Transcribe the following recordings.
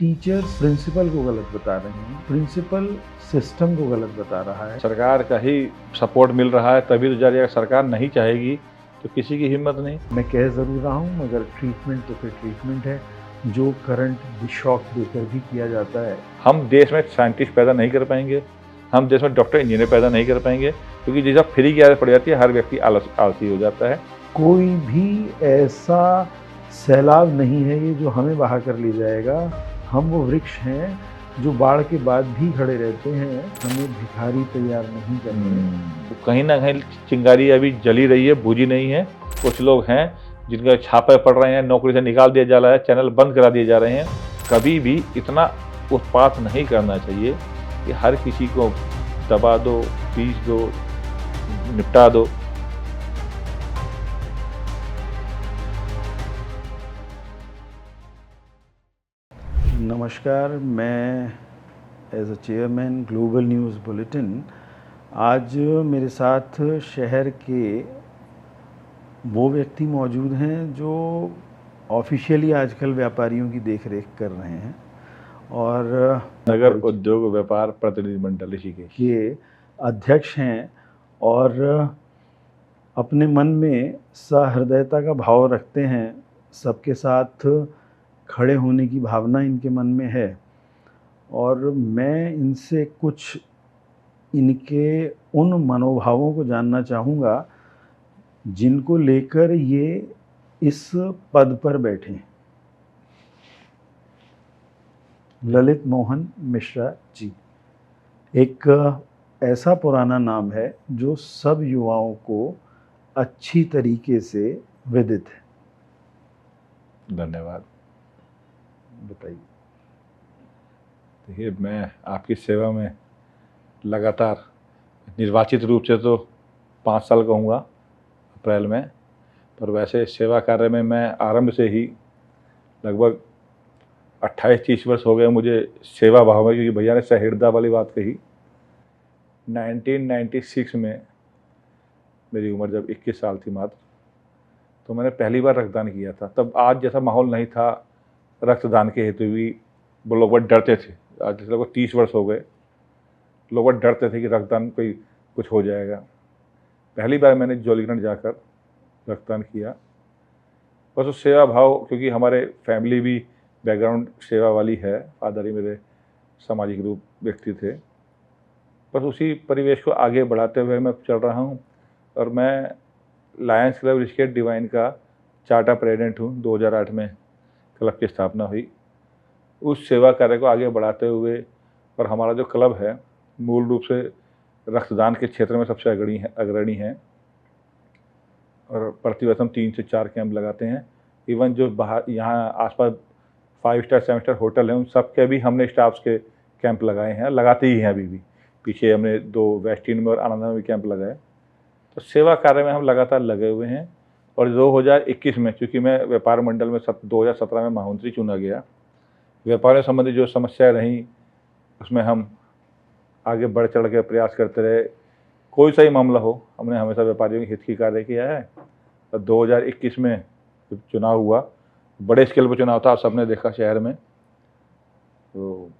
Teachers principal को गलत बता रहे हैं, प्रिंसिपल सिस्टम को गलत बता रहा है। सरकार का ही सपोर्ट मिल रहा है तभी तो जारी है। सरकार नहीं चाहेगी तो किसी की हिम्मत नहीं। मैं कह ज़रूर रहा हूँ, मगर ट्रीटमेंट तो फिर ट्रीटमेंट है, जो करंट शॉक देकर भी किया जाता है। हम देश में साइंटिस्ट पैदा नहीं कर पाएंगे, हम देश में डॉक्टर इंजीनियर पैदा नहीं कर पाएंगे, क्योंकि जैसा फ्री की आदत पड़ जाती है हर व्यक्ति आलसी हो जाता है। कोई भी ऐसा सैलाब नहीं है ये जो हमें बहा कर ले जाएगा। हम वो वृक्ष हैं जो बाढ़ के बाद भी खड़े रहते हैं। हमें भिखारी तैयार नहीं करने। तो कहीं ना कहीं चिंगारी अभी जली रही है, बुझी नहीं है। कुछ लोग हैं जिनके छापे पड़ रहे हैं, नौकरी से निकाल दिया जा रहा है, चैनल बंद करा दिए जा रहे हैं। कभी भी इतना उत्पात नहीं करना चाहिए कि हर किसी को दबा दो, पीस दो, निपटा दो। नमस्कार, मैं as a chairman global news bulletin आज मेरे साथ शहर के वो व्यक्ति मौजूद हैं जो ऑफिशियली आजकल व्यापारियों की देखरेख कर रहे हैं और नगर उद्योग व्यापार प्रतिनिधि मंडल ऋषिकेश के अध्यक्ष हैं और अपने मन में सहृदयता का भाव रखते हैं। सबके साथ खड़े होने की भावना इनके मन में है और मैं इनसे कुछ इनके उन मनोभावों को जानना चाहूँगा जिनको लेकर ये इस पद पर बैठे। ललित मोहन मिश्रा जी एक ऐसा पुराना नाम है जो सब युवाओं को अच्छी तरीके से विदित है। धन्यवाद। बताइए। देखिए, मैं आपकी सेवा में लगातार निर्वाचित रूप से तो 5 साल कहूँगा अप्रैल में, पर वैसे सेवा कार्य में मैं आरंभ से ही लगभग 28-30 वर्ष हो गए मुझे सेवा भाव में, क्योंकि भैया ने सहृदयता वाली बात कही। 1996 में मेरी उम्र जब 21 साल थी मात्र, तो मैंने पहली बार रक्तदान किया था। तब आज जैसा माहौल नहीं था रक्तदान के हेतु भी, वो लोग बहुत डरते थे। आज लगभग 30 वर्ष हो गए, लोग बहुत डरते थे कि रक्तदान कोई कुछ हो जाएगा। पहली बार मैंने जॉलीग्रांट जाकर रक्तदान किया। बस उस सेवा भाव, क्योंकि हमारे फैमिली भी बैकग्राउंड सेवा वाली है, फादर ही मेरे सामाजिक रूप व्यक्ति थे। बस उसी परिवेश को आगे बढ़ाते हुए मैं चल रहा हूँ और मैं लायंस क्लब ऋषिकेश डिवाइन का चार्टर प्रेसिडेंट हूँ। 2008 में क्लब की स्थापना हुई। उस सेवा कार्य को आगे बढ़ाते हुए, और हमारा जो क्लब है मूल रूप से रक्तदान के क्षेत्र में सबसे अग्रणी है और प्रतिवर्ष हम 3 से 4 कैंप लगाते हैं। इवन जो बाहर यहाँ आसपास 5 स्टार 7 स्टार होटल हैं, उन सब के भी हमने स्टाफ्स के कैंप लगाए हैं, लगाते ही हैं अभी भी। पीछे हमने 2 वेस्टिन में और आनंद में भी कैंप लगाए। तो सेवा कार्य में हम लगातार लगे हुए हैं। और 2021 में, चूँकि मैं व्यापार मंडल में 2017 में महामंत्री चुना गया, व्यापार से संबंधित जो समस्याएं रहीं उसमें हम आगे बढ़ चढ़ के प्रयास करते रहे। कोई सा ही मामला हो, हमने हमेशा व्यापारियों के हित की कार्य किया है। और 2021 में जब चुनाव हुआ, बड़े स्केल पर चुनाव था, आप सबने देखा शहर में, तो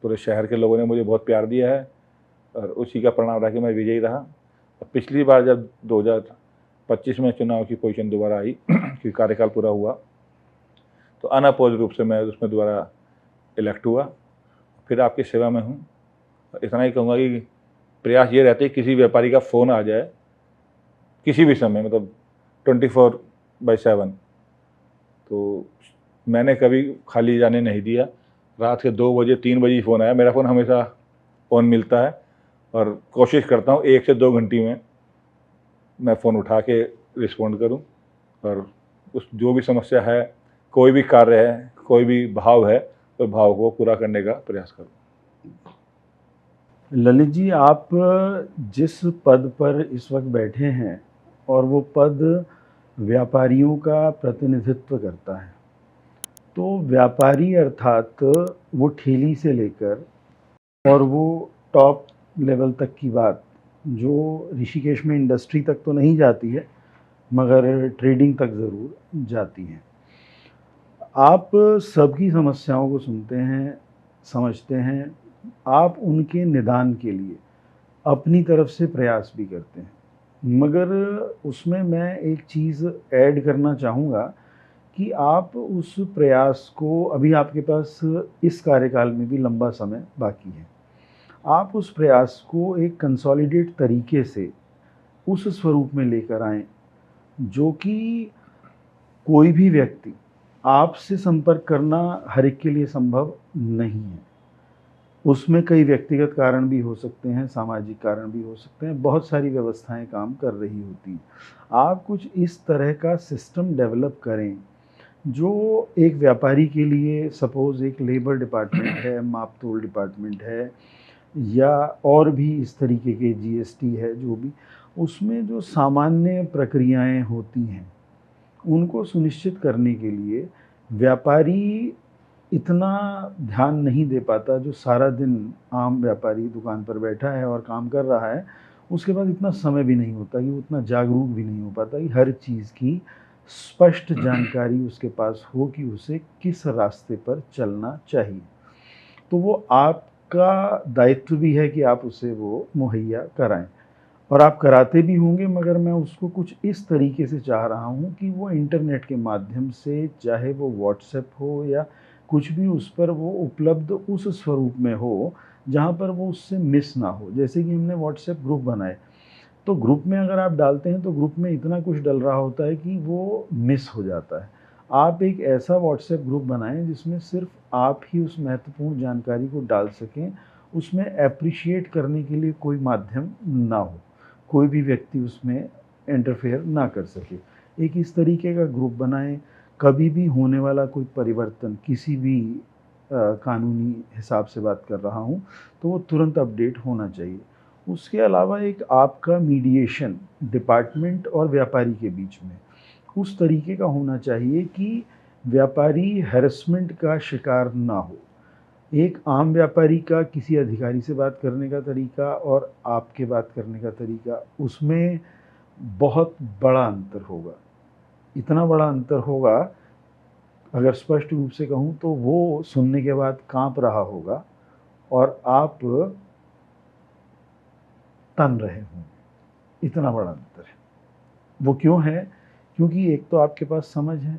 पूरे शहर के लोगों ने मुझे बहुत प्यार दिया है और उसी का परिणाम रहा कि मैं विजयी रहा। और पिछली बार जब 2025 में चुनाव की पोजीशन दोबारा आई कि कार्यकाल पूरा हुआ, तो अनअपोज रूप से मैं उसमें दोबारा इलेक्ट हुआ। फिर आपकी सेवा में हूँ। इतना ही कहूँगा कि प्रयास ये रहता है किसी व्यापारी का फ़ोन आ जाए किसी भी समय, मतलब 24/7, तो मैंने कभी खाली जाने नहीं दिया। रात के 2 बजे 3 बजे फ़ोन आया, मेरा फ़ोन हमेशा ऑन मिलता है और कोशिश करता हूँ 1 से 2 घंटे में मैं फ़ोन उठा के रिस्पॉन्ड करूँ और उस जो भी समस्या है, कोई भी कार्य है, कोई भी भाव है, तो भाव को पूरा करने का प्रयास करूँ। ललित जी, आप जिस पद पर इस वक्त बैठे हैं और वो पद व्यापारियों का प्रतिनिधित्व करता है, तो व्यापारी अर्थात वो ठेली से लेकर और वो टॉप लेवल तक की बात जो ऋषिकेश में इंडस्ट्री तक तो नहीं जाती है मगर ट्रेडिंग तक ज़रूर जाती है। आप सबकी समस्याओं को सुनते हैं, समझते हैं, आप उनके निदान के लिए अपनी तरफ से प्रयास भी करते हैं। मगर उसमें मैं एक चीज़ ऐड करना चाहूँगा कि आप उस प्रयास को, अभी आपके पास इस कार्यकाल में भी लंबा समय बाकी है, आप उस प्रयास को एक कंसोलिडेट तरीके से उस स्वरूप में लेकर आएँ, जो कि कोई भी व्यक्ति आपसे संपर्क करना हर एक के लिए संभव नहीं है। उसमें कई व्यक्तिगत कारण भी हो सकते हैं, सामाजिक कारण भी हो सकते हैं, बहुत सारी व्यवस्थाएँ काम कर रही होती हैं। आप कुछ इस तरह का सिस्टम डेवलप करें, जो एक व्यापारी के लिए, सपोज़ एक लेबर डिपार्टमेंट है, माप-तोल डिपार्टमेंट है, या और भी इस तरीके के जीएसटी है, जो भी, उसमें जो सामान्य प्रक्रियाएँ होती हैं, उनको सुनिश्चित करने के लिए व्यापारी इतना ध्यान नहीं दे पाता, जो सारा दिन आम व्यापारी दुकान पर बैठा है और काम कर रहा है, उसके पास इतना समय भी नहीं होता कि वो उतना जागरूक भी नहीं हो पाता कि हर चीज़ की स्पष्ट जानकारी उसके पास हो कि उसे किस रास्ते पर चलना चाहिए। तो वो आपका दायित्व भी है कि आप उसे वो मुहैया कराएँ, और आप कराते भी होंगे, मगर मैं उसको कुछ इस तरीके से चाह रहा हूँ कि वो इंटरनेट के माध्यम से, चाहे वो व्हाट्सएप हो या कुछ भी, उस पर वो उपलब्ध उस स्वरूप में हो जहाँ पर वो उससे मिस ना हो। जैसे कि हमने व्हाट्सएप ग्रुप बनाए, तो ग्रुप में अगर आप डालते हैं तो ग्रुप में इतना कुछ डल रहा होता है कि वो मिस हो जाता है। आप एक ऐसा व्हाट्सएप ग्रुप बनाएं जिसमें सिर्फ आप ही उस महत्वपूर्ण जानकारी को डाल सकें, उसमें एप्रिशिएट करने के लिए कोई माध्यम ना हो, कोई भी व्यक्ति उसमें इंटरफेयर ना कर सके। एक इस तरीके का ग्रुप बनाएं, कभी भी होने वाला कोई परिवर्तन, किसी भी कानूनी हिसाब से बात कर रहा हूँ, तो वो तुरंत अपडेट होना चाहिए। उसके अलावा एक आपका मीडिएशन डिपार्टमेंट और व्यापारी के बीच में उस तरीके का होना चाहिए कि व्यापारी हैरेसमेंट का शिकार ना हो। एक आम व्यापारी का किसी अधिकारी से बात करने का तरीका और आपके बात करने का तरीका, उसमें बहुत बड़ा अंतर होगा। इतना बड़ा अंतर होगा, अगर स्पष्ट रूप से कहूँ तो वो सुनने के बाद काँप रहा होगा और आप तन रहे होंगे। इतना बड़ा अंतर है। वो क्यों है? क्योंकि एक तो आपके पास समझ है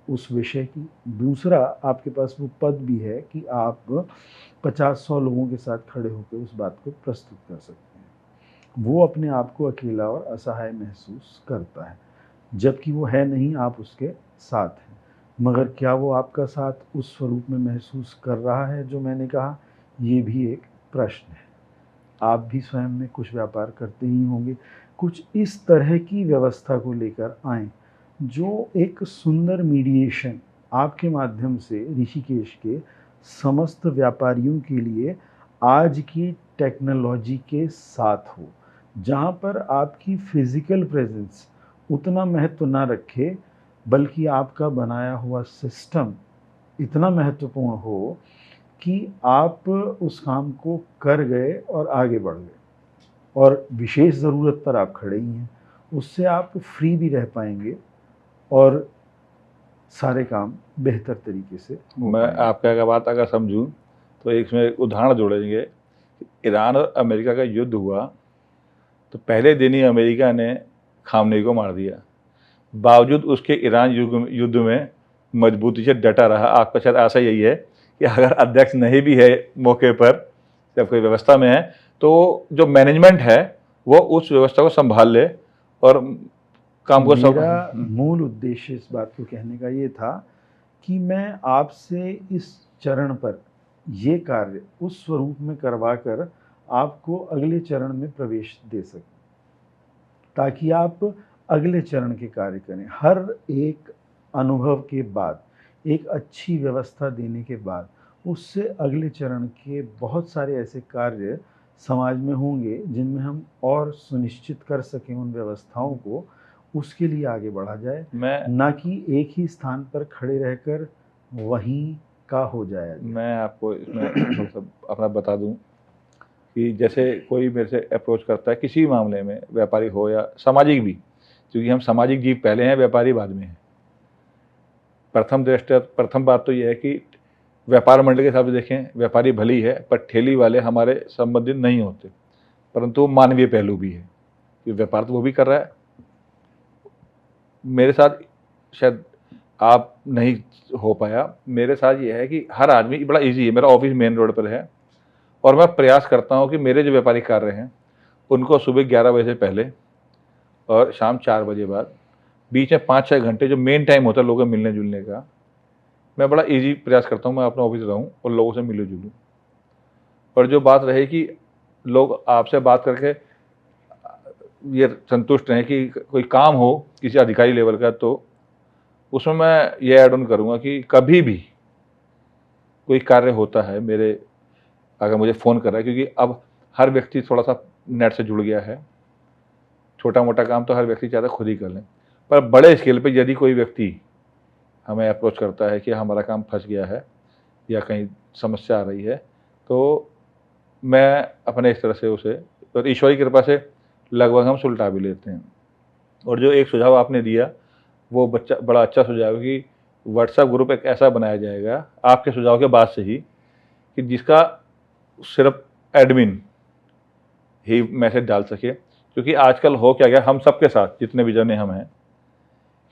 उस विषय की, दूसरा आपके पास वो पद भी है कि आप 50-100 लोगों के साथ खड़े होकर उस बात को प्रस्तुत कर सकते हैं। वो अपने आप को अकेला और असहाय महसूस करता है, जबकि वो है नहीं, आप उसके साथ हैं। मगर क्या वो आपका साथ उस स्वरूप में महसूस कर रहा है जो मैंने कहा? ये भी एक प्रश्न है। आप भी स्वयं में कुछ व्यापार करते ही होंगे। कुछ इस तरह की व्यवस्था को लेकर आएँ, जो एक सुंदर मीडिएशन आपके माध्यम से ऋषिकेश के समस्त व्यापारियों के लिए आज की टेक्नोलॉजी के साथ हो, जहाँ पर आपकी फ़िज़िकल प्रेज़ेंस उतना महत्व ना रखे, बल्कि आपका बनाया हुआ सिस्टम इतना महत्वपूर्ण हो कि आप उस काम को कर गए और आगे बढ़ गए, और विशेष ज़रूरत पर आप खड़े ही हैं। उससे आप फ्री भी रह पाएँगे और सारे काम बेहतर तरीके से हो मैं पाएँगे। आपका अगर बात अगर समझूं तो एक इसमें उदाहरण जोड़ेंगे। ईरान और अमेरिका का युद्ध हुआ तो पहले दिन ही अमेरिका ने खामनेई को मार दिया। बावजूद उसके ईरान युद्ध में मजबूती से डटा रहा। आपका शायद आशा यही है कि अगर अध्यक्ष नहीं भी है मौके पर, जब कोई व्यवस्था में है, तो जो मैनेजमेंट है वो उस व्यवस्था को संभाल ले और काम को मेरा मूल उद्देश्य इस बात को कहने का ये था कि मैं आपसे इस चरण पर ये कार्य उस स्वरूप में करवाकर आपको अगले चरण में प्रवेश दे सकूं, ताकि आप अगले चरण के कार्य करें। हर एक अनुभव के बाद, एक अच्छी व्यवस्था देने के बाद, उससे अगले चरण के बहुत सारे ऐसे कार्य समाज में होंगे जिनमें हम और सुनिश्चित कर सकें उन व्यवस्थाओं को, उसके लिए आगे बढ़ा जाए, ना कि एक ही स्थान पर खड़े रहकर वहीं का हो जाया जाए। मैं आपको इसमें मतलब अपना बता दूं कि जैसे कोई मेरे से अप्रोच करता है किसी मामले में, व्यापारी हो या सामाजिक भी, क्योंकि हम सामाजिक जीव पहले हैं, व्यापारी बाद में हैं। प्रथम दृष्टया प्रथम बात तो यह है कि व्यापार मंडल के हिसाब से देखें, व्यापारी भली है, पर ठेली वाले हमारे संबंधित नहीं होते, परंतु मानवीय पहलू भी है कि व्यापार तो वो भी कर रहा है। मेरे साथ शायद आप नहीं हो पाया, मेरे साथ ये है कि हर आदमी बड़ा इजी है। मेरा ऑफिस मेन रोड पर है और मैं प्रयास करता हूँ कि मेरे जो व्यापारिक कार्य हैं उनको सुबह 11 बजे से पहले और शाम 4 बजे बाद, बीच में 5-6 घंटे जो मेन टाइम होता है लोगों के मिलने जुलने का, मैं बड़ा इजी प्रयास करता हूँ मैं अपना ऑफिस रहूँ और लोगों से मिलूँ जुलूँ। और जो बात रहे कि लोग आपसे बात करके ये संतुष्ट रहें कि कोई काम हो किसी अधिकारी लेवल का, तो उसमें मैं ये ऐड ऑन करूँगा कि कभी भी कोई कार्य होता है मेरे, अगर मुझे फ़ोन कर रहा है, क्योंकि अब हर व्यक्ति थोड़ा सा नेट से जुड़ गया है, छोटा मोटा काम तो हर व्यक्ति चाहता है खुद ही कर लें, पर बड़े स्केल पे यदि कोई व्यक्ति हमें अप्रोच करता है कि हमारा काम फंस गया है या कहीं समस्या आ रही है, तो मैं अपने इस तरह से उसे, और ईश्वर की कृपा से लगभग हम सुलझा भी लेते हैं। और जो एक सुझाव आपने दिया वो बड़ा अच्छा सुझाव है कि व्हाट्सएप ग्रुप एक ऐसा बनाया जाएगा आपके सुझाव के बाद से ही, कि जिसका सिर्फ एडमिन ही मैसेज डाल सके। क्योंकि आजकल हो क्या गया हम सबके साथ, जितने भी जने हम हैं,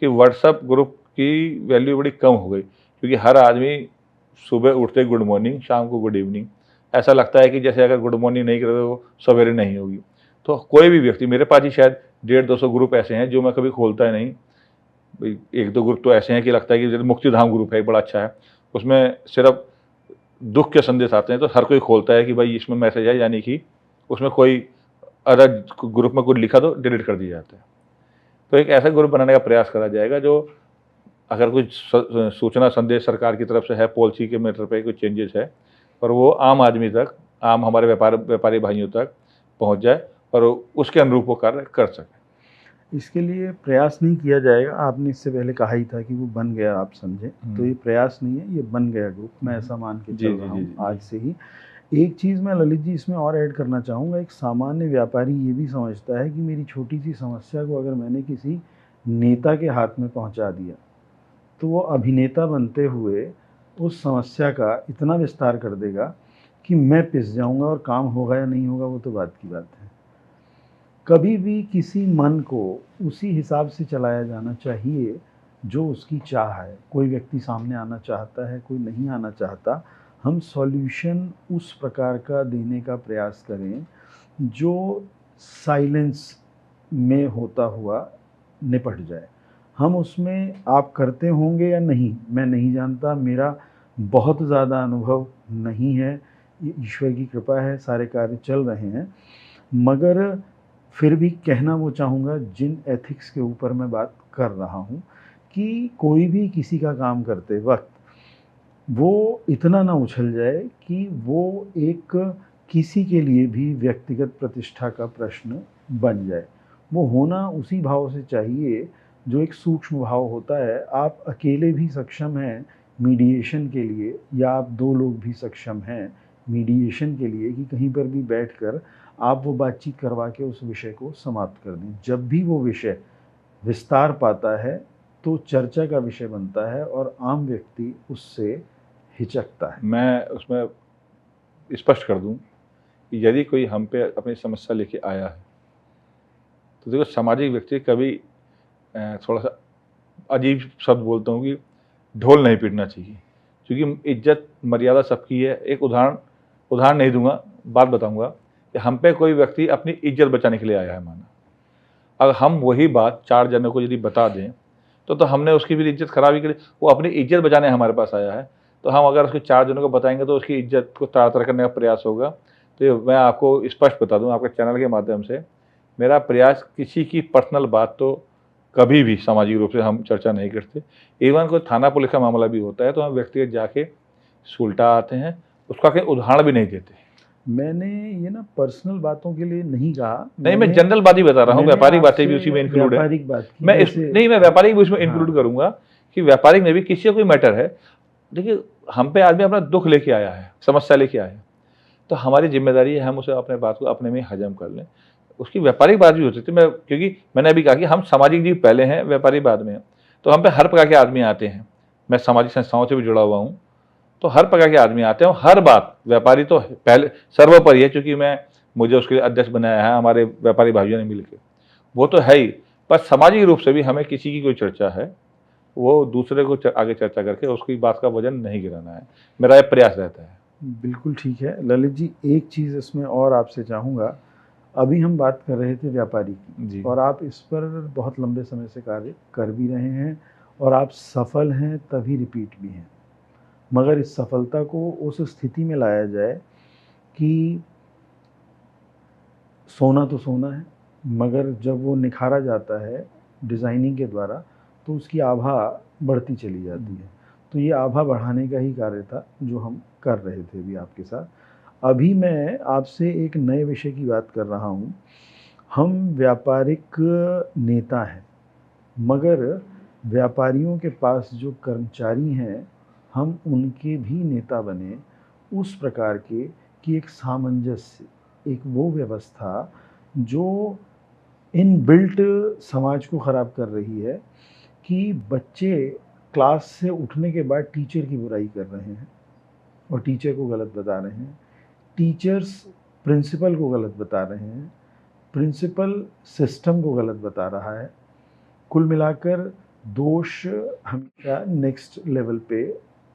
कि व्हाट्सएप ग्रुप की वैल्यू बड़ी कम हो गई, क्योंकि हर आदमी सुबह उठते गुड मॉर्निंग, शाम को गुड इवनिंग, ऐसा लगता है कि जैसे अगर गुड मॉर्निंग नहीं करे तो सवेरे नहीं होगी। तो कोई भी व्यक्ति, मेरे पास ही शायद 150-200 ग्रुप ऐसे हैं जो मैं कभी खोलता ही नहीं। भाई 1-2 ग्रुप तो ऐसे हैं कि लगता है कि जैसे मुक्तिधाम ग्रुप है, बड़ा अच्छा है, उसमें सिर्फ दुख के संदेश आते हैं, तो हर कोई खोलता है कि भाई इसमें मैसेज है, यानी कि उसमें कोई अदर ग्रुप में कुछ लिखा तो डिलीट कर दिया जाता है। तो एक ऐसा ग्रुप बनाने का प्रयास करा जाएगा जो, अगर कुछ सूचना संदेश सरकार की तरफ से है, पॉलिसी के मैटर पे कुछ चेंजेस है, पर वो आम आदमी तक, आम हमारे व्यापारी भाइयों तक पहुंच जाए और उसके अनुरूप वो कार्य कर सके। इसके लिए प्रयास नहीं किया जाएगा, आपने इससे पहले कहा ही था कि वो बन गया, आप समझे, तो ये प्रयास नहीं है, ये बन गया ग्रुप, मैं ऐसा मान के चल रहा हूँ आज से ही। एक चीज़ मैं ललित जी इसमें और ऐड करना चाहूँगा, एक सामान्य व्यापारी ये भी समझता है कि मेरी छोटी सी समस्या को अगर मैंने किसी नेता के हाथ में पहुँचा दिया तो वो अभिनेता बनते हुए उस समस्या का इतना विस्तार कर देगा कि मैं पिस जाऊँगा, और काम होगा या नहीं होगा वो तो बात की बात है। कभी भी किसी मन को उसी हिसाब से चलाया जाना चाहिए जो उसकी चाह है। कोई व्यक्ति सामने आना चाहता है, कोई नहीं आना चाहता, हम सॉल्यूशन उस प्रकार का देने का प्रयास करें जो साइलेंस में होता हुआ निपट जाए। हम उसमें, आप करते होंगे या नहीं मैं नहीं जानता, मेरा बहुत ज़्यादा अनुभव नहीं है, ये ईश्वर की कृपा है, सारे कार्य चल रहे हैं, मगर फिर भी कहना वो चाहूँगा जिन एथिक्स के ऊपर मैं बात कर रहा हूँ, कि कोई भी किसी का काम करते वक्त वो इतना ना उछल जाए कि वो एक किसी के लिए भी व्यक्तिगत प्रतिष्ठा का प्रश्न बन जाए। वो होना उसी भाव से चाहिए जो एक सूक्ष्म भाव होता है। आप अकेले भी सक्षम हैं मीडिएशन के लिए, या आप 2 लोग भी सक्षम हैं मीडिएशन के लिए, कि कहीं पर भी बैठकर आप वो बातचीत करवा के उस विषय को समाप्त कर दें। जब भी वो विषय विस्तार पाता है तो चर्चा का विषय बनता है और आम व्यक्ति उससे हिचकता है। मैं उसमें स्पष्ट कर दूं कि यदि कोई हम पे अपनी समस्या लेके आया है, तो देखो सामाजिक व्यक्ति कभी थोड़ा सा अजीब शब्द बोलता हूँ कि ढोल नहीं पीटना चाहिए, क्योंकि इज्जत मर्यादा सबकी है। एक उदाहरण नहीं दूंगा, बात बताऊंगा कि हम पे कोई व्यक्ति अपनी इज्जत बचाने के लिए आया है, माना अगर हम वही बात 4 जनों को यदि बता दें तो हमने उसकी भी इज्जत खराब ही करी। वो अपनी इज्जत बचाने हमारे पास आया है, तो हम अगर उसके 4 जनों को बताएंगे तो उसकी इज्जत को तार-तार करने का प्रयास होगा। तो मैं आपको स्पष्ट बता दूं आपके चैनल के माध्यम से, मेरा प्रयास किसी की पर्सनल बात तो कभी भी सामाजिक रूप से हम चर्चा नहीं करते। इवन कोई थाना पुलिस का मामला भी होता है तो हम व्यक्तिगत जाके सुलटा आते हैं, उसका कोई उदाहरण भी नहीं देते। मैंने ये ना पर्सनल बातों के लिए नहीं कहा, नहीं, मैं जनरल बात ही बता रहा हूँ, व्यापारिक बातें भी उसी में इंक्लूड है। व्यापारिक बात की मैं व्यापारिक भी उसमें इंक्लूड करूंगा कि व्यापारिक में भी किसी का कोई मैटर है। देखिए हम पे आदमी अपना दुख लेके आया है, समस्या लेके आया है, तो हमारी जिम्मेदारी है हम उसे अपने बात को अपने में हजम कर लें। उसकी व्यापारिक बात भी हो सकती है, क्योंकि मैंने अभी कहा कि हम सामाजिक जीव पहले हैं, व्यापारी बाद में हैं, तो हम पे हर प्रकार के आदमी आते हैं। मैं सामाजिक संस्थाओं से भी जुड़ा हुआ हूँ, तो हर प्रकार के आदमी आते हैं और हर बात, व्यापारी तो पहले सर्वोपरि है, क्योंकि मुझे उसके लिए अध्यक्ष बनाया है हमारे व्यापारी भाइयों ने मिलकर, वो तो है ही, पर सामाजिक रूप से भी हमें किसी की कोई चर्चा है, वो दूसरे को आगे चर्चा करके उसकी बात का वजन नहीं गिराना है, मेरा ये प्रयास रहता है। बिल्कुल ठीक है ललित जी, एक चीज़ इसमें और आपसे चाहूँगा। अभी हम बात कर रहे थे व्यापारी की, जी। और आप इस पर बहुत लंबे समय से कार्य कर भी रहे हैं और आप सफल हैं, तभी रिपीट भी हैं। मगर इस सफलता को उस स्थिति में लाया जाए कि सोना तो सोना है, मगर जब वो निखारा जाता है डिज़ाइनिंग के द्वारा तो उसकी आभा बढ़ती चली जाती है। तो ये आभा बढ़ाने का ही कार्य था जो हम कर रहे थे अभी आपके साथ। अभी मैं आपसे एक नए विषय की बात कर रहा हूँ। हम व्यापारिक नेता हैं, मगर व्यापारियों के पास जो कर्मचारी हैं, हम उनके भी नेता बने उस प्रकार के कि एक सामंजस्य, एक वो व्यवस्था जो इनबिल्ट समाज को ख़राब कर रही है कि बच्चे क्लास से उठने के बाद टीचर की बुराई कर रहे हैं और टीचर को गलत बता रहे हैं, टीचर्स प्रिंसिपल को गलत बता रहे हैं, प्रिंसिपल सिस्टम को गलत बता रहा है। कुल मिलाकर दोष हमेशा नेक्स्ट लेवल पे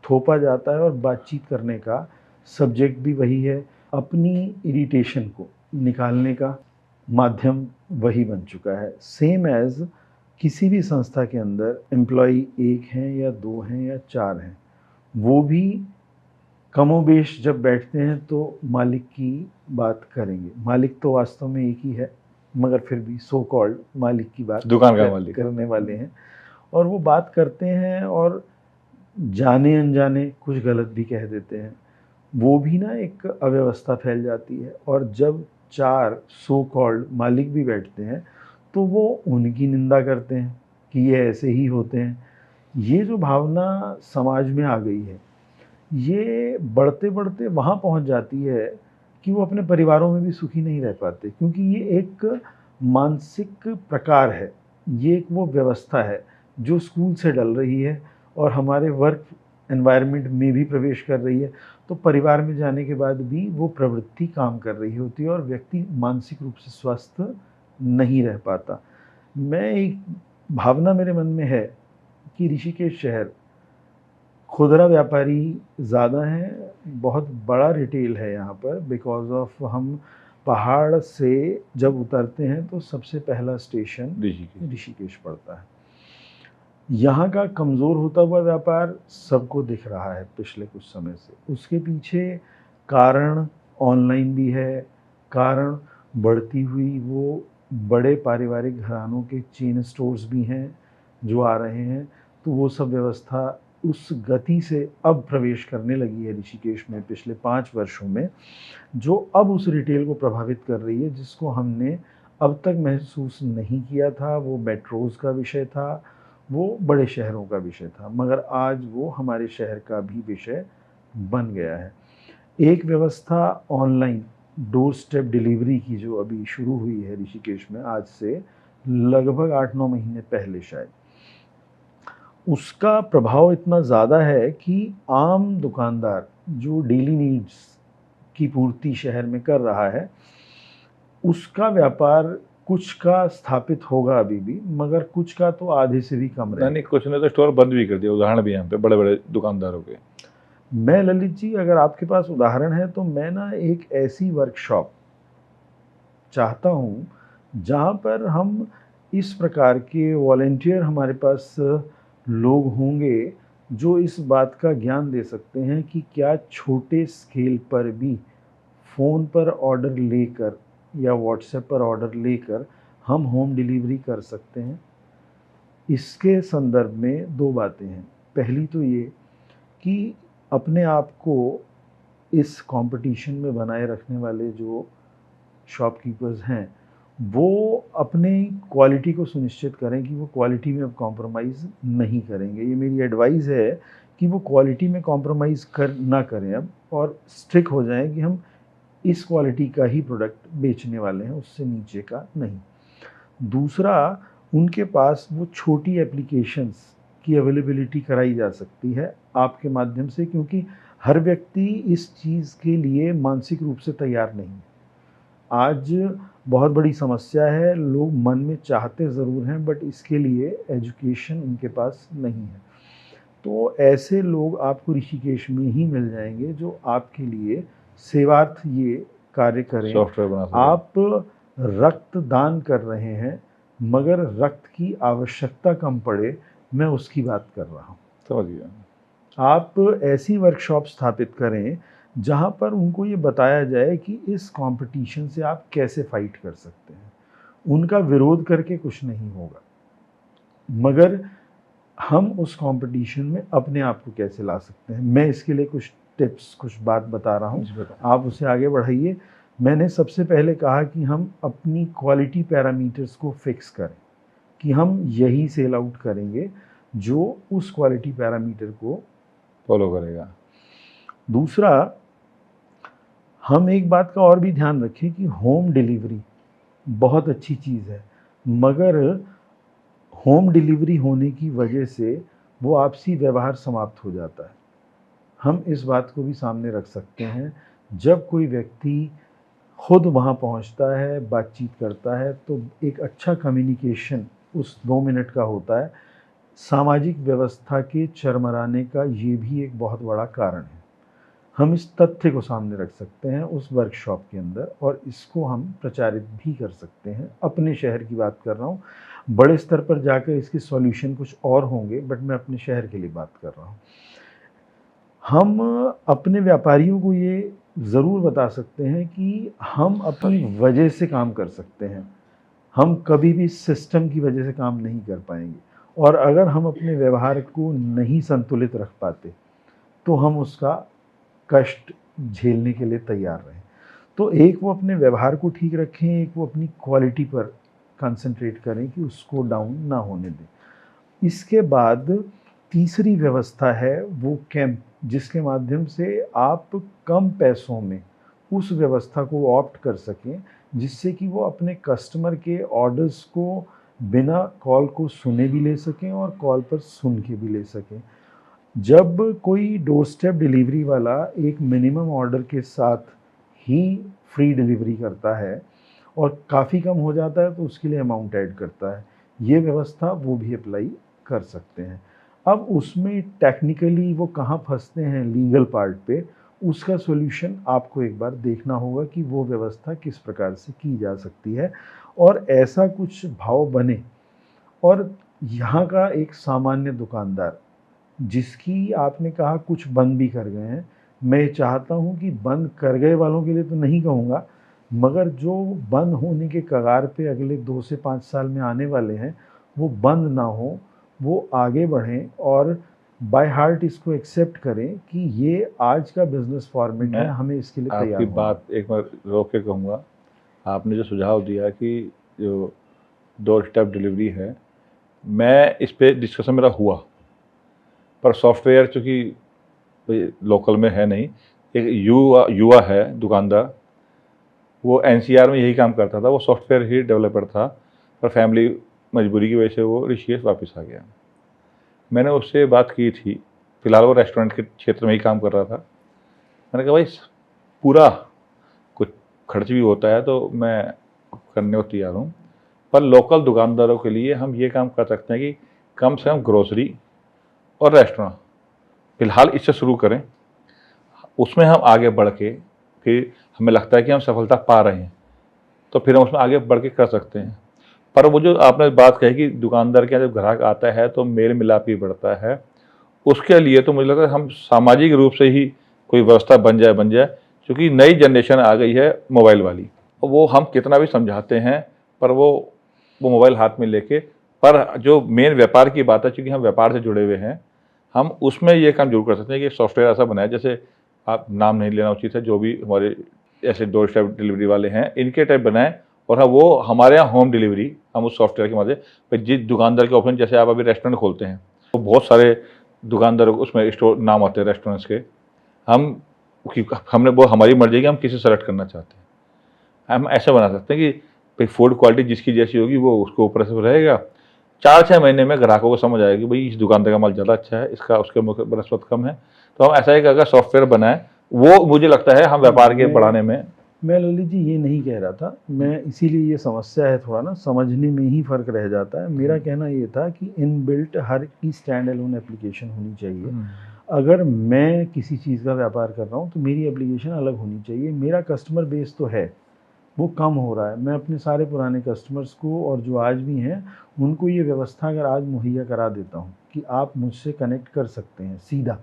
थोपा जाता है और बातचीत करने का सब्जेक्ट भी वही है, अपनी इरिटेशन को निकालने का माध्यम वही बन चुका है। सेम एज़ किसी भी संस्था के अंदर एम्प्लॉई 1 हैं या 2 हैं या 4 हैं, वो भी कमोबेश जब बैठते हैं तो मालिक की बात करेंगे। मालिक तो वास्तव में एक ही है, मगर फिर भी सो कॉल्ड मालिक की बात दुकान का मालिक करने वाले हैं, और वो बात करते हैं और जाने अनजाने कुछ गलत भी कह देते हैं। वो भी ना एक अव्यवस्था फैल जाती है, और जब 4 सो कॉल्ड मालिक भी बैठते हैं तो वो उनकी निंदा करते हैं कि ये ऐसे ही होते हैं। ये जो भावना समाज में आ गई है, ये बढ़ते बढ़ते वहाँ पहुँच जाती है कि वो अपने परिवारों में भी सुखी नहीं रह पाते, क्योंकि ये एक मानसिक प्रकार है, ये एक वो व्यवस्था है जो स्कूल से डल रही है और हमारे वर्क एनवायरनमेंट में भी प्रवेश कर रही है। तो परिवार में जाने के बाद भी वो प्रवृत्ति काम कर रही होती है और व्यक्ति मानसिक रूप से स्वस्थ नहीं रह पाता। मैं एक भावना मेरे मन में है कि ऋषिकेश शहर खुदरा व्यापारी ज़्यादा हैं, बहुत बड़ा रिटेल है यहाँ पर, बिकॉज़ ऑफ हम पहाड़ से जब उतरते हैं तो सबसे पहला स्टेशन ऋषिकेश पड़ता है। यहाँ का कमज़ोर होता हुआ व्यापार सबको दिख रहा है पिछले कुछ समय से। उसके पीछे कारण ऑनलाइन भी है, कारण बढ़ती हुई वो बड़े पारिवारिक घरानों के चेन स्टोर्स भी हैं जो आ रहे हैं। तो वो सब व्यवस्था उस गति से अब प्रवेश करने लगी है ऋषिकेश में पिछले 5 वर्षों में, जो अब उस रिटेल को प्रभावित कर रही है, जिसको हमने अब तक महसूस नहीं किया था। वो मेट्रोज़ का विषय था, वो बड़े शहरों का विषय था, मगर आज वो हमारे शहर का भी विषय बन गया है। एक व्यवस्था ऑनलाइन डोर स्टेप डिलीवरी की जो अभी शुरू हुई है ऋषिकेश में, आज से लगभग 8-9 महीने पहले शायद, उसका प्रभाव इतना ज़्यादा है कि आम दुकानदार जो डेली नीड्स की पूर्ति शहर में कर रहा है, उसका व्यापार कुछ का स्थापित होगा अभी भी, मगर कुछ का तो आधे से भी कम रहेगा। नहीं, कुछ ने तो स्टोर बंद भी कर दिया, उदाहरण भी यहाँ पे बड़े बड़े दुकानदारों के। मैं ललित जी, अगर आपके पास उदाहरण है तो मैं ना एक ऐसी वर्कशॉप चाहता हूँ जहाँ पर हम इस प्रकार के वॉलंटियर, हमारे पास लोग होंगे जो इस बात का ज्ञान दे सकते हैं कि क्या छोटे स्केल पर भी फ़ोन पर ऑर्डर लेकर या व्हाट्सएप पर ऑर्डर लेकर हम होम डिलीवरी कर सकते हैं। इसके संदर्भ में 2 बातें हैं। पहली तो ये कि अपने आप को इस कंपटीशन में बनाए रखने वाले जो शॉपकीपर्स हैं, वो अपनी क्वालिटी को सुनिश्चित करें कि वो क्वालिटी में अब कॉम्प्रोमाइज़ नहीं करेंगे। ये मेरी एडवाइस है कि वो क्वालिटी में कॉम्प्रोमाइज़ ना करें अब, और स्ट्रिक्ट हो जाएँ कि हम इस क्वालिटी का ही प्रोडक्ट बेचने वाले हैं, उससे नीचे का नहीं। दूसरा, उनके पास वो छोटी एप्लीकेशंस की अवेलेबिलिटी कराई जा सकती है आपके माध्यम से, क्योंकि हर व्यक्ति इस चीज़ के लिए मानसिक रूप से तैयार नहीं है। आज बहुत बड़ी समस्या है, लोग मन में चाहते ज़रूर हैं बट इसके लिए एजुकेशन उनके पास नहीं है। तो ऐसे लोग आपको ऋषिकेश में ही मिल जाएंगे जो आपके लिए सेवार्थ ये कार्य करें। सॉफ्टवेयर बना सकते आप रक्तदान कर रहे हैं मगर रक्त की आवश्यकता कम पड़े, मैं उसकी बात कर रहा हूँ। समझ गया। आप ऐसी वर्कशॉप स्थापित करें जहाँ पर उनको ये बताया जाए कि इस कंपटीशन से आप कैसे फाइट कर सकते हैं। उनका विरोध करके कुछ नहीं होगा, मगर हम उस कंपटीशन में अपने आप को कैसे ला सकते हैं। मैं इसके लिए कुछ टिप्स, कुछ बात बता रहा हूँ, जी बताएं। आप उसे आगे बढ़ाइए। मैंने सबसे पहले कहा कि हम अपनी क्वालिटी पैरामीटर्स को फिक्स करें कि हम यही सेल आउट करेंगे जो उस क्वालिटी पैरामीटर को फॉलो करेगा। दूसरा, हम एक बात का और भी ध्यान रखें कि होम डिलीवरी बहुत अच्छी चीज़ है, मगर होम डिलीवरी होने की वजह से वो आपसी व्यवहार समाप्त हो जाता है। हम इस बात को भी सामने रख सकते हैं, जब कोई व्यक्ति खुद वहाँ पहुँचता है, बातचीत करता है, तो एक अच्छा कम्युनिकेशन उस 2 मिनट का होता है। सामाजिक व्यवस्था के चरमराने का ये भी एक बहुत बड़ा कारण है। हम इस तथ्य को सामने रख सकते हैं उस वर्कशॉप के अंदर और इसको हम प्रचारित भी कर सकते हैं। अपने शहर की बात कर रहा हूँ, बड़े स्तर पर जाकर इसके सॉल्यूशन कुछ और होंगे, बट मैं अपने शहर के लिए बात कर रहा हूँ। हम अपने व्यापारियों को ये ज़रूर बता सकते हैं कि हम अपनी वजह से काम कर सकते हैं, हम कभी भी सिस्टम की वजह से काम नहीं कर पाएंगे। और अगर हम अपने व्यवहार को नहीं संतुलित रख पाते तो हम उसका कष्ट झेलने के लिए तैयार रहें। तो एक वो अपने व्यवहार को ठीक रखें, एक वो अपनी क्वालिटी पर कंसंट्रेट करें कि उसको डाउन ना होने दें। इसके बाद तीसरी व्यवस्था है वो कैंप, जिसके माध्यम से आप कम पैसों में उस व्यवस्था को ऑप्ट कर सकें जिससे कि वो अपने कस्टमर के ऑर्डर्स को बिना कॉल को सुने भी ले सकें और कॉल पर सुन के भी ले सकें। जब कोई डोर स्टेप डिलीवरी वाला एक मिनिमम ऑर्डर के साथ ही फ्री डिलीवरी करता है और काफ़ी कम हो जाता है तो उसके लिए अमाउंट ऐड करता है, ये व्यवस्था वो भी अप्लाई कर सकते हैं। अब उसमें टेक्निकली वो कहाँ फंसते हैं लीगल पार्ट पे, उसका सॉल्यूशन आपको एक बार देखना होगा कि वो व्यवस्था किस प्रकार से की जा सकती है और ऐसा कुछ भाव बने। और यहाँ का एक सामान्य दुकानदार, जिसकी आपने कहा कुछ बंद भी कर गए हैं, मैं चाहता हूँ कि बंद कर गए वालों के लिए तो नहीं कहूँगा, मगर जो बंद होने के कगार पे अगले 2 से 5 साल में आने वाले हैं वो बंद ना हो, वो आगे बढ़ें और बाय हार्ट इसको एक्सेप्ट करें कि ये आज का बिजनेस फॉर्मेट है, हमें इसके लिए तैयार आपकी होना बात एक बार रोक के कहूँगा। आपने जो सुझाव दिया कि जो डोर स्टेप डिलीवरी है, मैं इस पे डिस्कशन मेरा हुआ, पर सॉफ्टवेयर चूँकि लोकल में है नहीं, एक युवा है दुकानदार, वो एनसीआर में यही काम करता था, वो सॉफ्टवेयर ही डेवलपर था, पर फैमिली मजबूरी की वजह से वो ऋषिकेश वापस आ गया। मैंने उससे बात की थी, फिलहाल वो रेस्टोरेंट के क्षेत्र में ही काम कर रहा था। मैंने कहा भाई पूरा कुछ खर्च भी होता है तो मैं करने को तैयार हूँ, पर लोकल दुकानदारों के लिए हम ये काम कर सकते हैं कि कम से कम ग्रोसरी और रेस्टोरेंट फ़िलहाल इससे शुरू करें, उसमें हम आगे बढ़ के फिर हमें लगता है कि हम सफलता पा रहे हैं तो फिर हम उसमें आगे बढ़ के कर सकते हैं। पर वो जो आपने बात कही कि दुकानदार के यहाँ जब ग्राहक आता है तो मेल मिलाप ही बढ़ता है, उसके लिए तो मुझे लगता है हम सामाजिक रूप से ही कोई व्यवस्था बन जाए, क्योंकि नई जनरेशन आ गई है मोबाइल वाली, वो हम कितना भी समझाते हैं पर वो मोबाइल हाथ में लेके, पर जो मेन व्यापार की बात है, चूँकि हम व्यापार से जुड़े हुए हैं, हम उसमें ये काम जरूर कर सकते हैं कि सॉफ्टवेयर ऐसा बनाए, जैसे आप नाम नहीं लेना उचित है, जो भी हमारे ऐसे डोर स्टेप डिलीवरी वाले हैं इनके टाइप बनाएं, और हाँ वो हमारे यहाँ होम डिलीवरी हम उस सॉफ्टवेयर के माध्यम से जिस दुकानदार के ऑप्शन, जैसे आप अभी रेस्टोरेंट खोलते हैं तो बहुत सारे दुकानदारों को उसमें स्टोर नाम आते हैं रेस्टोरेंट्स के, हमने वो हमारी मर्जी है कि हम किसे सेलेक्ट करना चाहते हैं। हम ऐसा बना सकते हैं कि भाई फूड क्वालिटी जिसकी जैसी होगी वो उसको ऊपर से रहेगा, 4-6 महीने में ग्राहकों को समझ आएगी भाई इस दुकानदार का माल ज़्यादा अच्छा है, इसका उसके बनस्पत कम है। तो हम ऐसा एक अगर सॉफ्टवेयर बनाएं, वो मुझे लगता है हम व्यापार के बढ़ाने में। मैं ललित जी ये नहीं कह रहा था, मैं इसीलिए ये समस्या है थोड़ा ना, समझने में ही फ़र्क रह जाता है। मेरा कहना ये था कि इनबिल्ट हर की स्टैंड एलोन एप्लीकेशन होनी चाहिए। अगर मैं किसी चीज़ का व्यापार कर रहा हूँ तो मेरी एप्लीकेशन अलग होनी चाहिए। मेरा कस्टमर बेस तो है, वो कम हो रहा है। मैं अपने सारे पुराने कस्टमर्स को और जो आज भी हैं उनको ये व्यवस्था अगर आज मुहैया करा देता हूँ कि आप मुझसे कनेक्ट कर सकते हैं सीधा,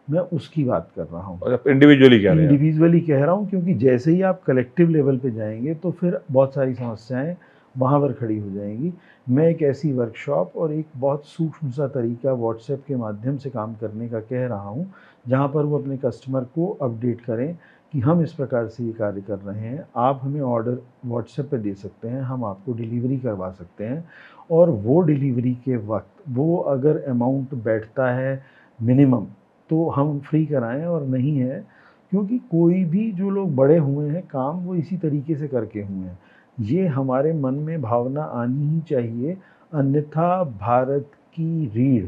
मैं उसकी बात कर रहा हूँ। और इंडिविजुअली कह रहे हैं, इंडिविजुअली कह रहा हूँ, क्योंकि जैसे ही आप कलेक्टिव लेवल पे जाएंगे तो फिर बहुत सारी समस्याएं वहाँ पर खड़ी हो जाएंगी। मैं एक ऐसी वर्कशॉप और एक बहुत सूक्ष्म सा तरीका व्हाट्सएप के माध्यम से काम करने का कह रहा हूँ, जहाँ पर वो अपने कस्टमर को अपडेट करें कि हम इस प्रकार से ये कार्य कर रहे हैं, आप हमें ऑर्डर व्हाट्सएप पे दे सकते हैं, हम आपको डिलीवरी करवा सकते हैं। और वो डिलीवरी के वक्त वो अगर अमाउंट बैठता है मिनिमम तो हम फ्री कराएं, और नहीं है, क्योंकि कोई भी जो लोग बड़े हुए हैं काम वो इसी तरीके से करके हुए हैं। ये हमारे मन में भावना आनी ही चाहिए, अन्यथा भारत की रीढ़,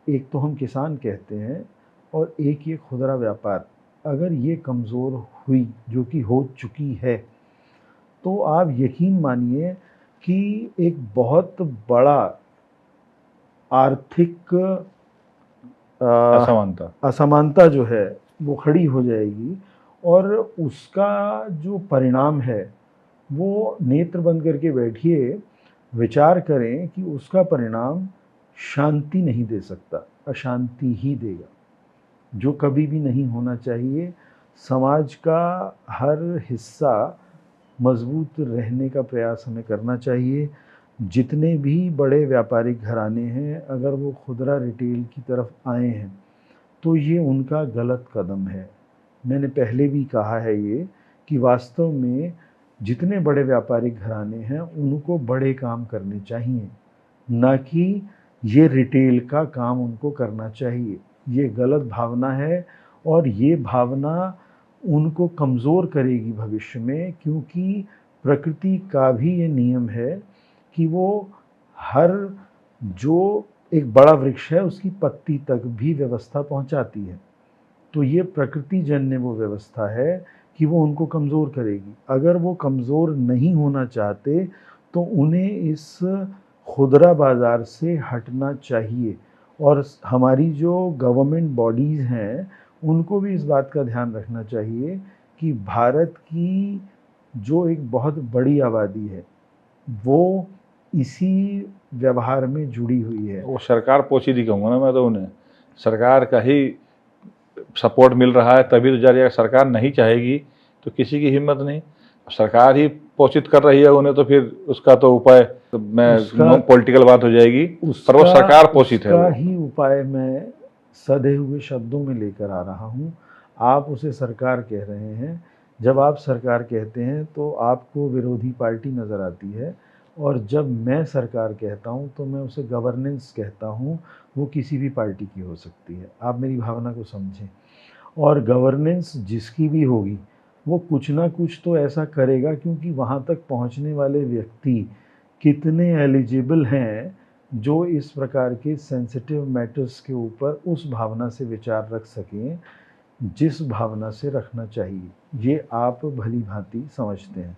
एक तो हम किसान कहते हैं और एक ये खुदरा व्यापार, अगर ये कमज़ोर हुई, जो कि हो चुकी है, तो आप यकीन मानिए कि एक बहुत बड़ा आर्थिक असमानता असमानता जो है वो खड़ी हो जाएगी। और उसका जो परिणाम है वो नेत्र बंद करके बैठिए, विचार करें कि उसका परिणाम शांति नहीं दे सकता, अशांति ही देगा, जो कभी भी नहीं होना चाहिए। समाज का हर हिस्सा मजबूत रहने का प्रयास हमें करना चाहिए। जितने भी बड़े व्यापारिक घराने हैं, अगर वो खुदरा रिटेल की तरफ आए हैं तो ये उनका गलत कदम है। मैंने पहले भी कहा है ये कि वास्तव में जितने बड़े व्यापारिक घराने हैं उनको बड़े काम करने चाहिए, ना कि ये रिटेल का काम उनको करना चाहिए। ये गलत भावना है और ये भावना उनको कमज़ोर करेगी भविष्य में, क्योंकि प्रकृति का भी ये नियम है कि वो हर जो एक बड़ा वृक्ष है उसकी पत्ती तक भी व्यवस्था पहुंचाती है। तो ये प्रकृति जन्य वो व्यवस्था है कि वो उनको कमज़ोर करेगी। अगर वो कमज़ोर नहीं होना चाहते तो उन्हें इस खुदरा बाज़ार से हटना चाहिए। और हमारी जो गवर्नमेंट बॉडीज़ हैं उनको भी इस बात का ध्यान रखना चाहिए कि भारत की जो एक बहुत बड़ी आबादी है वो इसी व्यवहार में जुड़ी हुई है। वो सरकार पोषित कहूँगा ना मैं तो उन्हें, सरकार का ही सपोर्ट मिल रहा है तभी तो जारी है। सरकार नहीं चाहेगी तो किसी की हिम्मत नहीं, सरकार ही पोषित कर रही है उन्हें, तो फिर उसका तो उपाय तो मैं पॉलिटिकल बात हो जाएगी, पर वो सरकार पोषित है। उसका ही उपाय मैं सधे हुए शब्दों में लेकर आ रहा हूँ। आप उसे सरकार कह रहे हैं, जब आप सरकार कहते हैं तो आपको विरोधी पार्टी नज़र आती है, और जब मैं सरकार कहता हूँ तो मैं उसे गवर्नेंस कहता हूँ। वो किसी भी पार्टी की हो सकती है, आप मेरी भावना को समझें। और गवर्नेंस जिसकी भी होगी वो कुछ ना कुछ तो ऐसा करेगा, क्योंकि वहाँ तक पहुँचने वाले व्यक्ति कितने एलिजिबल हैं जो इस प्रकार के सेंसिटिव मैटर्स के ऊपर उस भावना से विचार रख सकें जिस भावना से रखना चाहिए। ये आप भली भांति समझते हैं।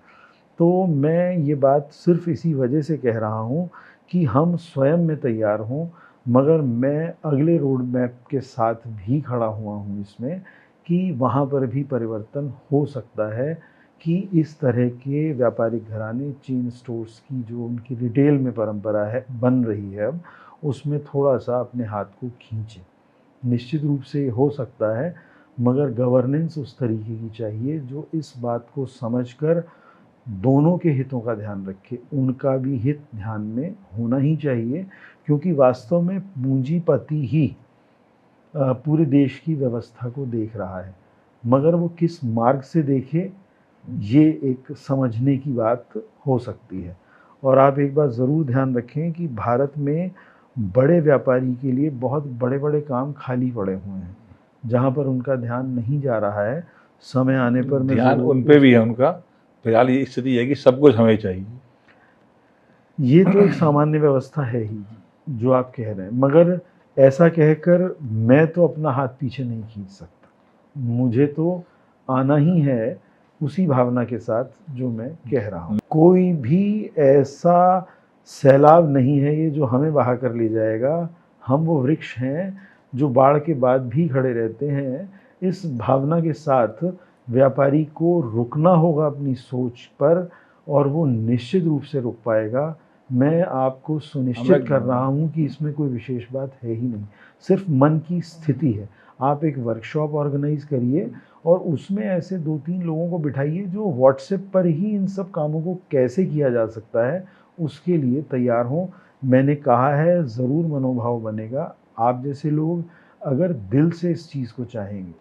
तो मैं ये बात सिर्फ इसी वजह से कह रहा हूँ कि हम स्वयं में तैयार हों, मगर मैं अगले रोड मैप के साथ भी खड़ा हुआ हूँ इसमें कि वहाँ पर भी परिवर्तन हो सकता है कि इस तरह के व्यापारिक घराने, चेन स्टोर्स की जो उनकी रिटेल में परंपरा है बन रही है अब, उसमें थोड़ा सा अपने हाथ को खींचें। निश्चित रूप से हो सकता है, मगर गवर्नेंस उस तरीके की चाहिए जो इस बात को समझकर दोनों के हितों का ध्यान रखे। उनका भी हित ध्यान में होना ही चाहिए, क्योंकि वास्तव में पूंजीपति ही पूरे देश की व्यवस्था को देख रहा है, मगर वो किस मार्ग से देखे ये एक समझने की बात हो सकती है। और आप एक बात ज़रूर ध्यान रखें कि भारत में बड़े व्यापारी के लिए बहुत बड़े बड़े काम खाली पड़े हुए हैं, जहाँ पर उनका ध्यान नहीं जा रहा है। समय आने पर ध्यान उन पे भी है उनका। फिलहाल ये स्थिति है कि सब कुछ हमें चाहिए। ये तो एक सामान्य व्यवस्था है ही जो आप कह रहे हैं, मगर ऐसा कहकर मैं तो अपना हाथ पीछे नहीं खींच सकता। मुझे तो आना ही है उसी भावना के साथ जो मैं कह रहा हूँ। कोई भी ऐसा सैलाब नहीं है ये जो हमें बहा कर ले जाएगा। हम वो वृक्ष हैं जो बाढ़ के बाद भी खड़े रहते हैं। इस भावना के साथ व्यापारी को रुकना होगा अपनी सोच पर, और वो निश्चित रूप से रुक पाएगा। मैं आपको सुनिश्चित कर रहा हूँ कि इसमें कोई विशेष बात है ही नहीं, सिर्फ मन की स्थिति है। आप एक वर्कशॉप ऑर्गेनाइज करिए और उसमें ऐसे 2-3 लोगों को बिठाइए जो व्हाट्सएप पर ही इन सब कामों को कैसे किया जा सकता है उसके लिए तैयार हों। मैंने कहा है ज़रूर मनोभाव बनेगा। आप जैसे लोग अगर दिल से इस चीज़ को चाहेंगे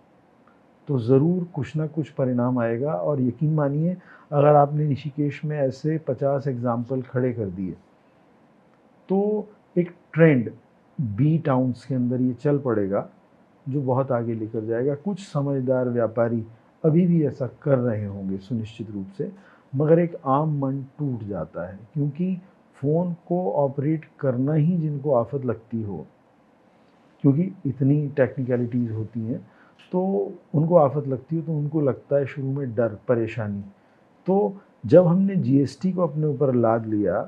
तो ज़रूर कुछ ना कुछ परिणाम आएगा। और यकीन मानिए, अगर आपने ऋषिकेश में ऐसे 50 एग्जाम्पल खड़े कर दिए तो एक ट्रेंड बी टाउन्स के अंदर ये चल पड़ेगा जो बहुत आगे लेकर जाएगा। कुछ समझदार व्यापारी अभी भी ऐसा कर रहे होंगे सुनिश्चित रूप से, मगर एक आम मन टूट जाता है क्योंकि फ़ोन को ऑपरेट करना ही जिनको आफत लगती हो, क्योंकि इतनी टेक्निकलिटीज़ होती हैं तो उनको आफत लगती हो, तो उनको लगता है शुरू में डर, परेशानी। तो जब हमने जीएसटी को अपने ऊपर लाद लिया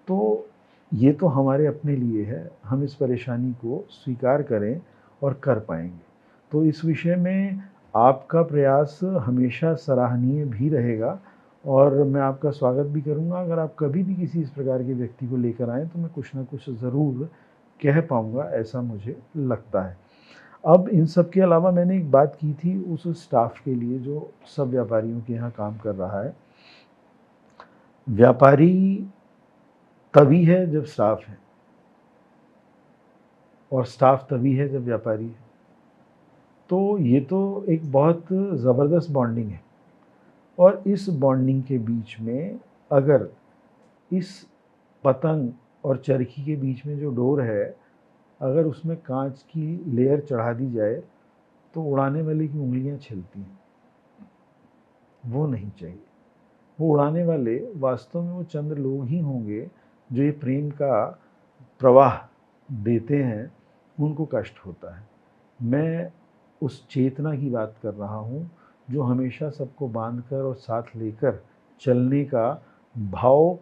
तो ये तो हमारे अपने लिए है, हम इस परेशानी को स्वीकार करें और कर पाएंगे। तो इस विषय में आपका प्रयास हमेशा सराहनीय भी रहेगा और मैं आपका स्वागत भी करूंगा। अगर आप कभी भी किसी इस प्रकार के व्यक्ति को लेकर आएँ तो मैं कुछ ना कुछ ज़रूर कह पाऊंगा, ऐसा मुझे लगता है। अब इन सब के अलावा मैंने एक बात की थी उस स्टाफ के लिए जो सब व्यापारियों के यहाँ काम कर रहा है। व्यापारी तभी है जब स्टाफ है, और स्टाफ तभी है जब व्यापारी है। तो ये तो एक बहुत ज़बरदस्त बॉन्डिंग है, और इस बॉन्डिंग के बीच में अगर इस पतंग और चरखी के बीच में जो डोर है, अगर उसमें कांच की लेयर चढ़ा दी जाए तो उड़ाने वाले की उंगलियां छिलती हैं। वो नहीं चाहिए। वो उड़ाने वाले वास्तव में वो चंद लोग ही होंगे जो ये प्रेम का प्रवाह देते हैं, उनको कष्ट होता है। मैं उस चेतना की बात कर रहा हूँ जो हमेशा सबको बांधकर और साथ लेकर चलने का भाव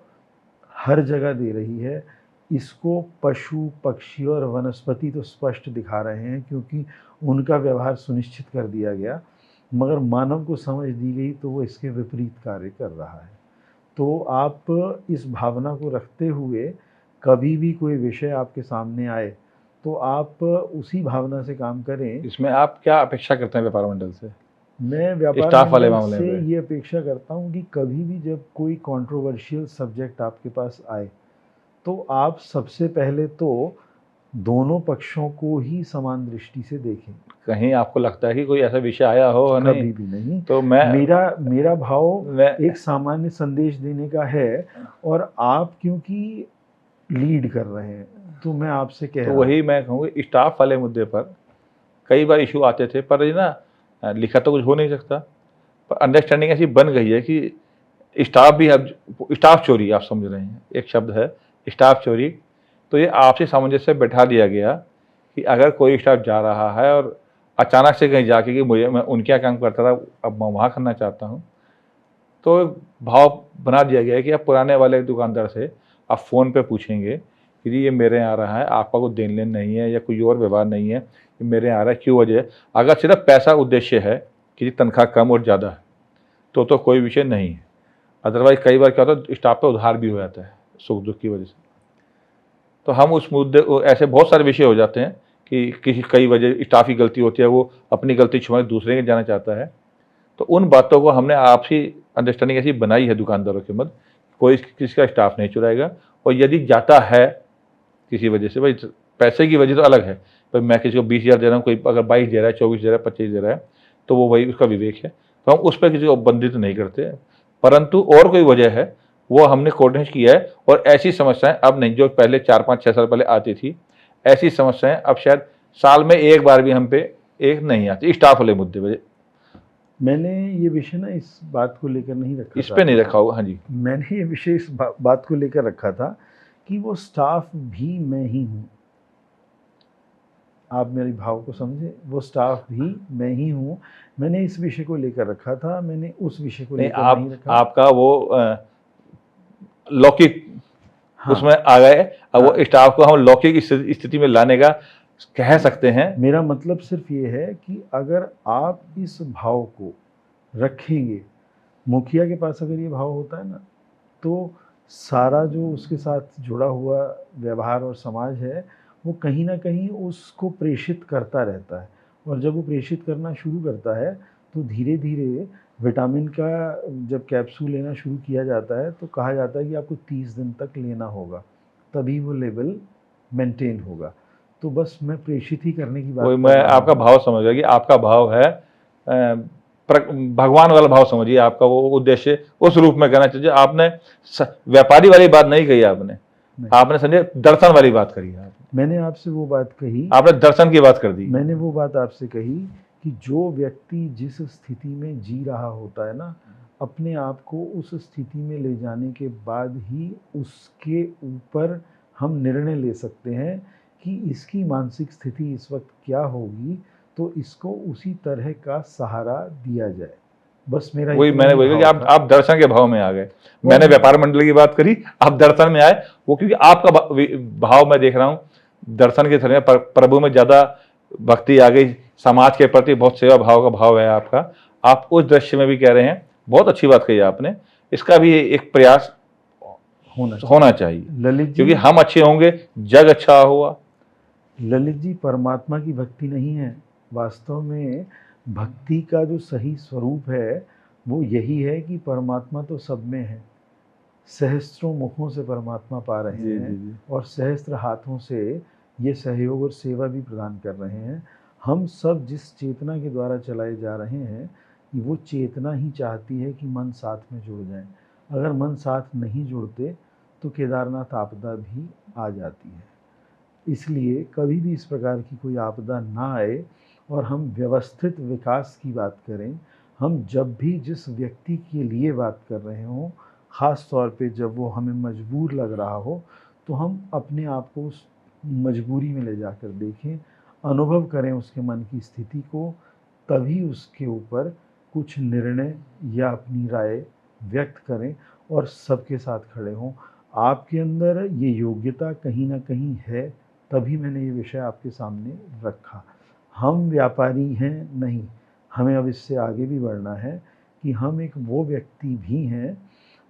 हर जगह दे रही है। इसको पशु, पक्षी और वनस्पति तो स्पष्ट दिखा रहे हैं क्योंकि उनका व्यवहार सुनिश्चित कर दिया गया, मगर मानव को समझ दी गई तो वो इसके विपरीत कार्य कर रहा है। तो आप इस भावना को रखते हुए कभी भी कोई विषय आपके सामने आए तो आप उसी भावना से काम करें। इसमें आप क्या अपेक्षा करते हैं व्यापार मंडल से? मैं व्यापार स्टाफ वाले मंडल मामले से में ये अपेक्षा करता हूँ कि कभी भी जब कोई कंट्रोवर्शियल सब्जेक्ट आपके पास आए तो आप सबसे पहले तो दोनों पक्षों को ही समान दृष्टि से देखें। कहीं आपको लगता है कि कोई ऐसा विषय आया हो? कभी भी नहीं। तो मेरा भाव एक सामान्य संदेश देने का है, और आप क्योंकि लीड कर रहे हैं तो मैं आपसे कह रहा हूँ। वही मैं कहूँगा, स्टाफ वाले मुद्दे पर कई बार इशू आते थे, पर ये ना लिखा तो कुछ हो नहीं सकता, पर अंडरस्टैंडिंग ऐसी बन गई है कि स्टाफ भी, अब स्टाफ चोरी आप समझ रहे हैं, एक शब्द है स्टाफ चोरी। तो ये आपसी सामंजस्य बैठा दिया गया कि अगर कोई स्टाफ जा रहा है और अचानक से कहीं जाके कि मैं उनके यहाँ काम करता था अब मैं वहाँ करना चाहता हूँ, तो भाव बना दिया गया है कि आप पुराने वाले दुकानदार से आप फ़ोन पे पूछेंगे कि जी ये मेरे यहाँ आ रहा है, आपका कोई देन लेन नहीं है या कोई और व्यवहार नहीं है, ये मेरे यहाँ आ रहा है, क्यों वजह है? अगर सिर्फ पैसा उद्देश्य है कि तनख्वाह कम और ज़्यादा है तो कोई विषय नहीं है। अदरवाइज कई बार क्या होता है, स्टाफ पे उधार भी हो जाता है सुख दुख की वजह से। तो हम उस मुद्दे, ऐसे बहुत सारे विषय हो जाते हैं कि कई वजह स्टाफ की गलती होती है, वो अपनी गलती छुपा दूसरे के जाना चाहता है। तो उन बातों को हमने आपसी अंडरस्टैंडिंग ऐसी बनाई है दुकानदारों के मध्य, कोई किसी का स्टाफ नहीं चुराएगा। और यदि जाता है किसी वजह से, भाई पैसे की वजह तो अलग है, भाई मैं किसी को 20,000 दे रहा हूँ, कोई अगर 22 दे रहा है, 24 दे रहा है, 25 दे रहा है, तो वो वही उसका विवेक है, तो हम उस पर किसी को बंधित नहीं करते। परंतु और कोई वजह है वो हमने कोऑर्डिनेट किया है, और ऐसी समस्याएं अब नहीं, जो पहले 4-5-6 साल पहले आती थी, ऐसी समस्याएं अब शायद साल में एक बार भी हम पे एक नहीं आती स्टाफ वाले मुद्दे पर। मैंने ये विषय ना इस बात को लेकर नहीं रखा इस था। पे नहीं रखा होगा। हाँ जी। मैंने ये विषय इस बात को लेकर रखा था कि वो स्टाफ भी मैं ही हूँ। आप मेरे भाव को समझे, वो स्टाफ भी मैं ही हूँ। मैंने इस विषय को लेकर रखा था, मैंने उस विषय को नहीं, लेकर आप नहीं रखा। आपका वो लौकिक हाँ, उसमें आ गए। अब वो हाँ। स्टाफ को हम लौकिक स्थिति में लाने का कह सकते हैं। मेरा मतलब सिर्फ ये है कि अगर आप इस भाव को रखेंगे, मुखिया के पास अगर ये भाव होता है ना, तो सारा जो उसके साथ जुड़ा हुआ व्यवहार और समाज है, वो कहीं न कहीं उसको प्रेषित करता रहता है। और जब वो प्रेषित करना शुरू करता है, तो धीरे-धीरे विटामिन का जब कैप्सूल लेना शुरू किया जाता है, तो कहा जाता है कि आपको 30 दिन तक लेना होगा, तभी वो लेवल मेंटेन होगा। तो बस मैं प्रेषित ही करने की बात वही कर मैं रहा आपका हूँ। भाव समझ गया कि आपका भाव है भगवान वाला भाव समझिए। आपका वो उद्देश्य उस रूप में कहना चाहिए। आपने व्यापारी वाली बात नहीं कही, आपने नहीं, समझे दर्शन वाली बात करी है। मैंने आपसे वो बात कही, आपने दर्शन की बात कर दी। मैंने वो बात आपसे कही कि जो व्यक्ति जिस स्थिति में जी रहा होता है ना, अपने आप को उस स्थिति में ले जाने के बाद ही उसके ऊपर हम निर्णय ले सकते हैं कि इसकी मानसिक स्थिति इस वक्त क्या होगी, तो इसको उसी तरह का सहारा दिया जाए। बस मेरा वही इतना मैंने ही वही कहा कि भाव था। आप दर्शन के भाव में आ गए। और मैंने व्यापार मंडली की बात करी, आप दर्शन में आए। वो क्योंकि आपका भाव मैं देख रहा हूँ दर्शन के तरह प्रभु में ज्यादा भक्ति आ गई, समाज के प्रति बहुत सेवा भाव का भाव है आपका। आप उस दृश्य में भी कह रहे हैं। बहुत अच्छी बात कही आपने। इसका भी एक प्रयास होना चाहिए, ललित जी, क्योंकि हम अच्छे होंगे, जग अच्छा हुआ। ललित जी, परमात्मा की भक्ति नहीं है। वास्तव में भक्ति का जो सही स्वरूप है, वो यही है कि परमात्मा तो सब में है। सहस्त्रों मुखों से परमात्मा पा रहे जी, हैं जी, जी। और सहस्त्र हाथों से ये सहयोग और सेवा भी प्रदान कर रहे हैं। हम सब जिस चेतना के द्वारा चलाए जा रहे हैं, वो चेतना ही चाहती है कि मन साथ में जुड़ जाए। अगर मन साथ नहीं जुड़ते, तो केदारनाथ आपदा भी आ जाती है। इसलिए कभी भी इस प्रकार की कोई आपदा ना आए और हम व्यवस्थित विकास की बात करें। हम जब भी जिस व्यक्ति के लिए बात कर रहे हों, ख़ास तौर पे जब वो हमें मजबूर लग रहा हो, तो हम अपने आप को उस मजबूरी में ले जाकर देखें, अनुभव करें उसके मन की स्थिति को, तभी उसके ऊपर कुछ निर्णय या अपनी राय व्यक्त करें और सबके साथ खड़े हों। आपके अंदर ये योग्यता कहीं न कहीं है, तभी मैंने ये विषय आपके सामने रखा। हम व्यापारी हैं नहीं, हमें अब इससे आगे भी बढ़ना है कि हम एक वो व्यक्ति भी हैं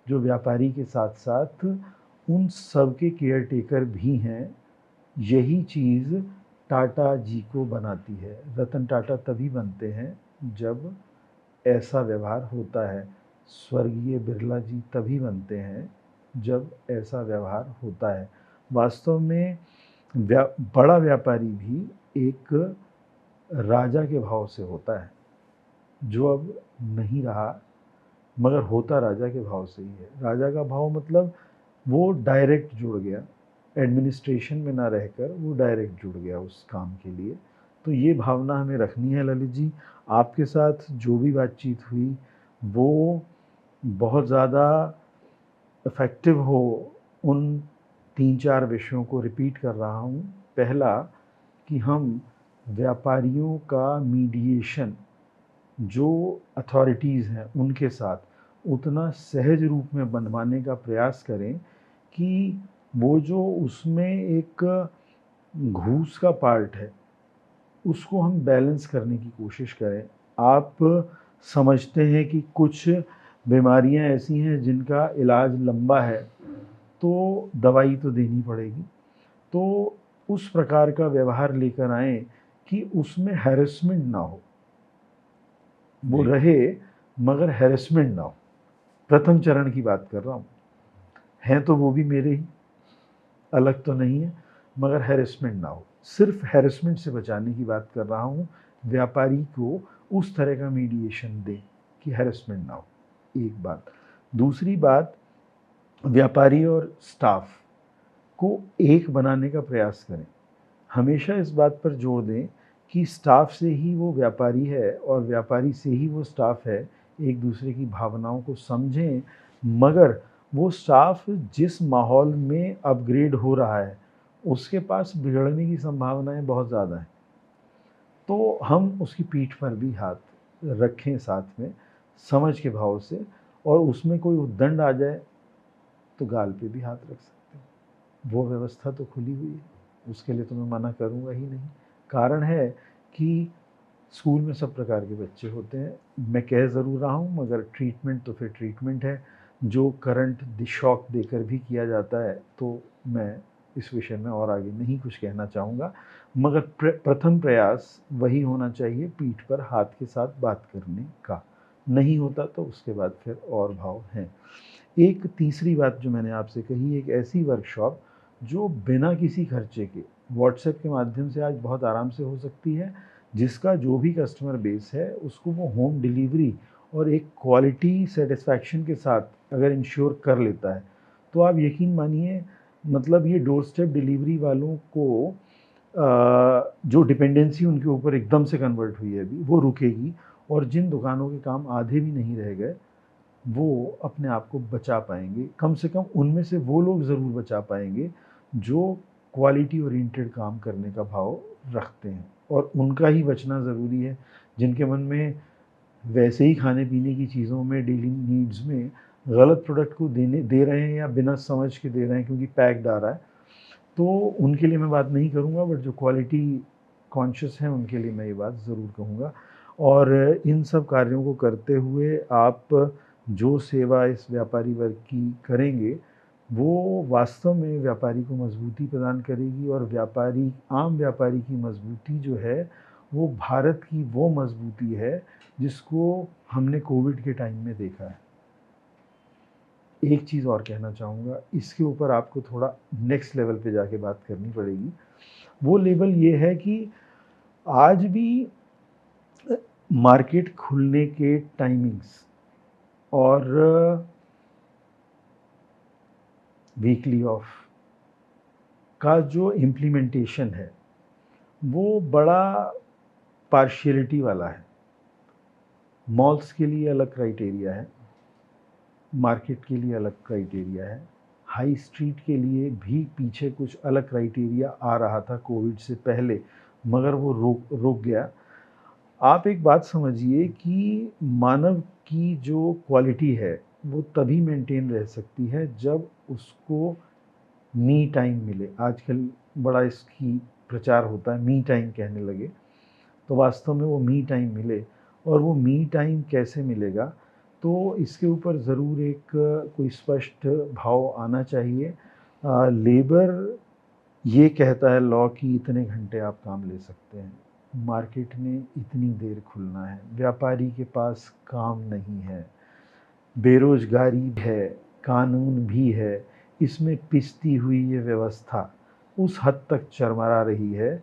जो व्यापारी के साथ-साथ उन सब के केयरटेकर भी हैं। यही चीज़ टाटा जी को बनाती है। रतन टाटा तभी बनते हैं जब ऐसा व्यवहार होता है। स्वर्गीय बिरला जी तभी बनते हैं जब ऐसा व्यवहार होता है। वास्तव में बड़ा व्यापारी भी एक राजा के भाव से होता है, जो अब नहीं रहा, मगर होता राजा के भाव से ही है। राजा का भाव मतलब वो डायरेक्ट जुड़ गया, एडमिनिस्ट्रेशन में ना रहकर वो डायरेक्ट जुड़ गया उस काम के लिए। तो ये भावना हमें रखनी है ललित जी। आपके साथ जो भी बातचीत हुई, वो बहुत ज़्यादा इफ़ेक्टिव हो उन 3-4 विषयों को रिपीट कर रहा हूँ। पहला, कि हम व्यापारियों का मीडिएशन जो अथॉरिटीज़ हैं उनके साथ उतना सहज रूप में बनवाने का प्रयास करें कि वो जो उसमें एक घूस का पार्ट है, उसको हम बैलेंस करने की कोशिश करें। आप समझते हैं कि कुछ बीमारियां ऐसी हैं जिनका इलाज लंबा है, तो दवाई तो देनी पड़ेगी। तो उस प्रकार का व्यवहार लेकर आएँ कि उसमें हैरेसमेंट ना हो। वो जी। रहे मगर हैरेसमेंट ना हो। प्रथम चरण की बात कर रहा हूँ। हैं तो वो भी मेरे ही, अलग तो नहीं है, मगर हैरेसमेंट ना हो। सिर्फ हैरेसमेंट से बचाने की बात कर रहा हूँ। व्यापारी को उस तरह का मीडिएशन दें कि हैरेसमेंट ना हो, एक बात। दूसरी बात, व्यापारी और स्टाफ को एक बनाने का प्रयास करें। हमेशा इस बात पर जोर दें कि स्टाफ से ही वो व्यापारी है और व्यापारी से ही वो स्टाफ है, एक दूसरे की भावनाओं को समझें। मगर वो स्टाफ जिस माहौल में अपग्रेड हो रहा है उसके पास बिगड़ने की संभावनाएं बहुत ज़्यादा हैं, तो हम उसकी पीठ पर भी हाथ रखें साथ में, समझ के भाव से, और उसमें कोई उद्दंड आ जाए तो गाल पे भी हाथ रख सकते हैं। वो व्यवस्था तो खुली हुई है, उसके लिए तो मैं मना करूँगा ही नहीं। कारण है कि स्कूल में सब प्रकार के बच्चे होते हैं, मैं कह ज़रूर रहा हूँ, मगर ट्रीटमेंट तो फिर ट्रीटमेंट है, जो करंट शॉक देकर भी किया जाता है, तो मैं इस विषय में और आगे नहीं कुछ कहना चाहूँगा। मगर प्रथम प्रयास वही होना चाहिए, पीठ पर हाथ के साथ बात करने का। नहीं होता तो उसके बाद फिर और भाव हैं। एक तीसरी बात जो मैंने आपसे कही, एक ऐसी वर्कशॉप जो बिना किसी खर्चे के व्हाट्सएप के माध्यम से आज बहुत आराम से हो सकती है, जिसका जो भी कस्टमर बेस है उसको वो होम डिलीवरी और एक क्वालिटी सेटिस्फैक्शन के साथ अगर इंश्योर कर लेता है, तो आप यकीन मानिए, मतलब ये डोर स्टेप डिलीवरी वालों को जो डिपेंडेंसी उनके ऊपर एकदम से कन्वर्ट हुई है अभी, वो रुकेगी, और जिन दुकानों के काम आधे भी नहीं रह गए वो अपने आप को बचा पाएंगे। कम से कम उनमें से वो लोग ज़रूर बचा पाएंगे जो क्वालिटी ओरिएंटेड काम करने का भाव रखते हैं, और उनका ही बचना ज़रूरी है। जिनके मन में वैसे ही खाने पीने की चीज़ों में, डेली नीड्स में गलत प्रोडक्ट को दे रहे हैं या बिना समझ के दे रहे हैं क्योंकि पैक्ड आ रहा है, तो उनके लिए मैं बात नहीं करूँगा, बट जो क्वालिटी कॉन्शियस हैं उनके लिए मैं ये बात ज़रूर कहूँगा। और इन सब कार्यों को करते हुए आप जो सेवा इस व्यापारी वर्ग की करेंगे, वो वास्तव में व्यापारी को मजबूती प्रदान करेगी, और आम व्यापारी की मजबूती जो है वो भारत की वो मजबूती है जिसको हमने कोविड के टाइम में देखा है। एक चीज़ और कहना चाहूँगा, इसके ऊपर आपको थोड़ा नेक्स्ट लेवल पे जाके बात करनी पड़ेगी। वो लेवल ये है कि आज भी मार्केट खुलने के टाइमिंग्स और वीकली ऑफ का जो इम्प्लीमेंटेशन है वो बड़ा पार्शियलिटी वाला है। मॉल्स के लिए अलग क्राइटेरिया है, मार्केट के लिए अलग क्राइटेरिया है, हाई स्ट्रीट के लिए भी पीछे कुछ अलग क्राइटेरिया आ रहा था कोविड से पहले, मगर वो रुक गया। आप एक बात समझिए कि मानव की जो क्वालिटी है वो तभी मेंटेन रह सकती है जब उसको मी टाइम मिले। आजकल बड़ा इसकी प्रचार होता है, मी टाइम कहने लगे, तो वास्तव में वो मी टाइम मिले, और वो मी टाइम कैसे मिलेगा, तो इसके ऊपर ज़रूर एक कोई स्पष्ट भाव आना चाहिए। लेबर ये कहता है लॉ कि इतने घंटे आप काम ले सकते हैं, मार्केट में इतनी देर खुलना है, व्यापारी के पास काम नहीं है, बेरोजगारी है, कानून भी है, इसमें पिसती हुई ये व्यवस्था उस हद तक चरमरा रही है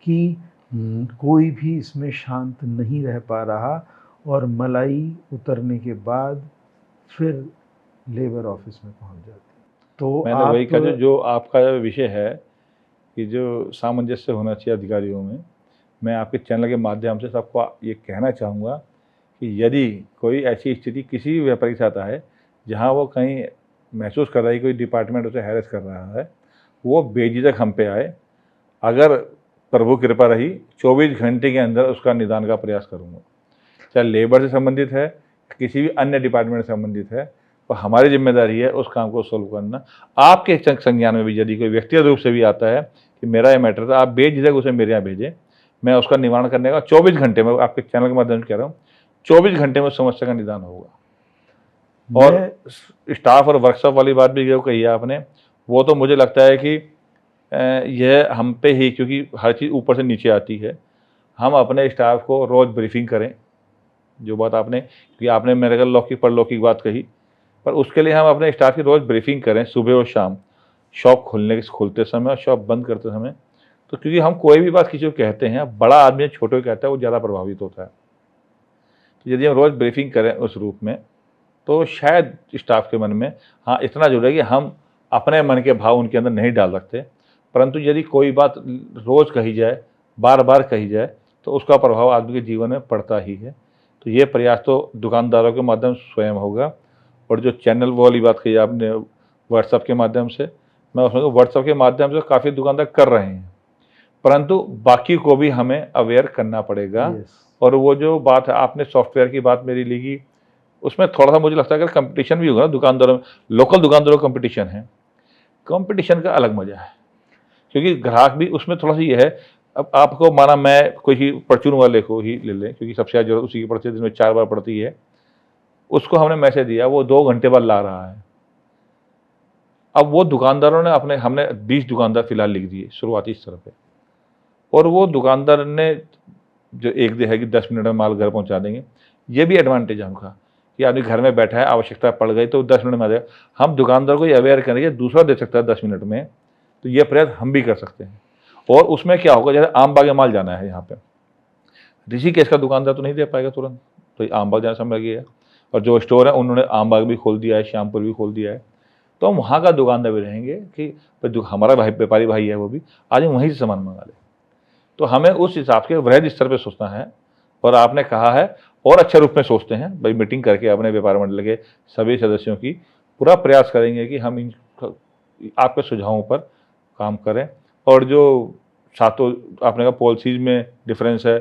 कि कोई भी इसमें शांत नहीं रह पा रहा, और मलाई उतरने के बाद फिर लेबर ऑफिस में पहुंच जाती है। तो मैंने वही कहा, जो आपका विषय है कि जो सामंजस्य होना चाहिए अधिकारियों में, मैं आपके चैनल के माध्यम से सबको ये कहना चाहूँगा कि यदि कोई ऐसी स्थिति किसी भी व्यापारी के साथ आए जहाँ वो कहीं महसूस कर रहा है कोई डिपार्टमेंट उसे हैरेस कर रहा है, वो बेझिझक हम पे आए। अगर प्रभु कृपा रही 24 घंटे के अंदर उसका निदान का प्रयास करूँगा। चाहे लेबर से संबंधित है, किसी भी अन्य डिपार्टमेंट से संबंधित है, तो हमारी जिम्मेदारी है उस काम को सोल्व करना। आपके संज्ञान में भी यदि कोई व्यक्तिगत रूप से भी आता है कि मेरा ये मैटर था, आप बेझिझक उसे मेरे यहाँ भेजें, मैं उसका निवारण करने का 24 घंटे में, आपके चैनल के माध्यम से कह रहा हूँ, 24 घंटे में समस्या का निदान होगा। और स्टाफ और वर्कशॉप वाली बात भी जो कही है आपने, वो तो मुझे लगता है कि यह हम पे ही, क्योंकि हर चीज़ ऊपर से नीचे आती है, हम अपने स्टाफ को रोज़ ब्रीफिंग करें। जो बात आपने, क्योंकि आपने मेरे को लौकिक परलौकिक बात कही, पर उसके लिए हम अपने स्टाफ की रोज़ ब्रीफिंग करें, सुबह और शाम, शॉप खोलते समय और शॉप बंद करते समय। तो क्योंकि हम कोई भी बात किसी को कहते हैं, बड़ा आदमी छोटे को कहता है, वो ज़्यादा प्रभावित होता है। तो यदि हम रोज़ ब्रीफिंग करें उस रूप में, तो शायद स्टाफ के मन में हाँ इतना जरूर है कि हम अपने मन के भाव उनके अंदर नहीं डाल सकते, परंतु यदि कोई बात रोज़ कही जाए, बार बार कही जाए, तो उसका प्रभाव आदमी के जीवन में पड़ता ही है। तो ये प्रयास तो दुकानदारों के माध्यम से स्वयं होगा। और जो चैनल वो वाली बात कही आपने व्हाट्सएप के माध्यम से, मैं उसमें व्हाट्सएप के माध्यम से काफ़ी दुकानदार कर रहे हैं, परंतु बाकी को भी हमें अवेयर करना पड़ेगा। यस। और वो जो बात है, आपने सॉफ्टवेयर की बात मेरी ली की, उसमें थोड़ा सा मुझे लगता है अगर कंपटीशन भी होगा ना दुकानदारों में, लोकल दुकानदारों का कंपटीशन है, कंपटीशन का अलग मजा है, क्योंकि ग्राहक भी उसमें थोड़ा सा ये है। अब आपको माना मैं कोई ही परचून वाले को ही ले लें, क्योंकि सबसे ज़्यादा जरूरत उसी की पड़ती है, दिन में 4 बार पड़ती है, उसको हमने मैसेज दिया, वो 2 घंटे बाद ला रहा है। अब वो दुकानदारों ने हमने 20 दुकानदार फिलहाल लिख दिए शुरुआती स्तर पे, और वो दुकानदार ने जो एक दे है कि 10 मिनट में माल घर पहुंचा देंगे, ये भी एडवांटेज है हमका कि आदमी घर में बैठा है, आवश्यकता पड़ गई तो 10 मिनट में आ जाएगा। हम दुकानदार को ये अवेयर करेंगे, दूसरा दे सकता है 10 मिनट में, तो ये प्रयास हम भी कर सकते हैं। और उसमें क्या होगा, जैसे आमबाग में माल जाना है, यहाँ पे ऋषिकेश का दुकानदार तो नहीं दे पाएगा तुरंत, तो आमबाग जाना समय लगेगा। और जो स्टोर है उन्होंने आमबाग भी खोल दिया है, श्यामपुर भी खोल दिया है, तो हम वहाँ का दुकानदार भी रहेंगे कि हमारा भाई व्यापारी भाई है, वो भी आज हम वहीं से सामान मंगा ले। तो हमें उस हिसाब से वृहद स्तर पर सोचना है। और आपने कहा है और अच्छे रूप में सोचते हैं भाई, मीटिंग करके अपने व्यापार मंडल के सभी सदस्यों की पूरा प्रयास करेंगे कि हम इन आपके सुझावों पर काम करें। और जो सातों आपने कहा पॉलिसीज में डिफरेंस है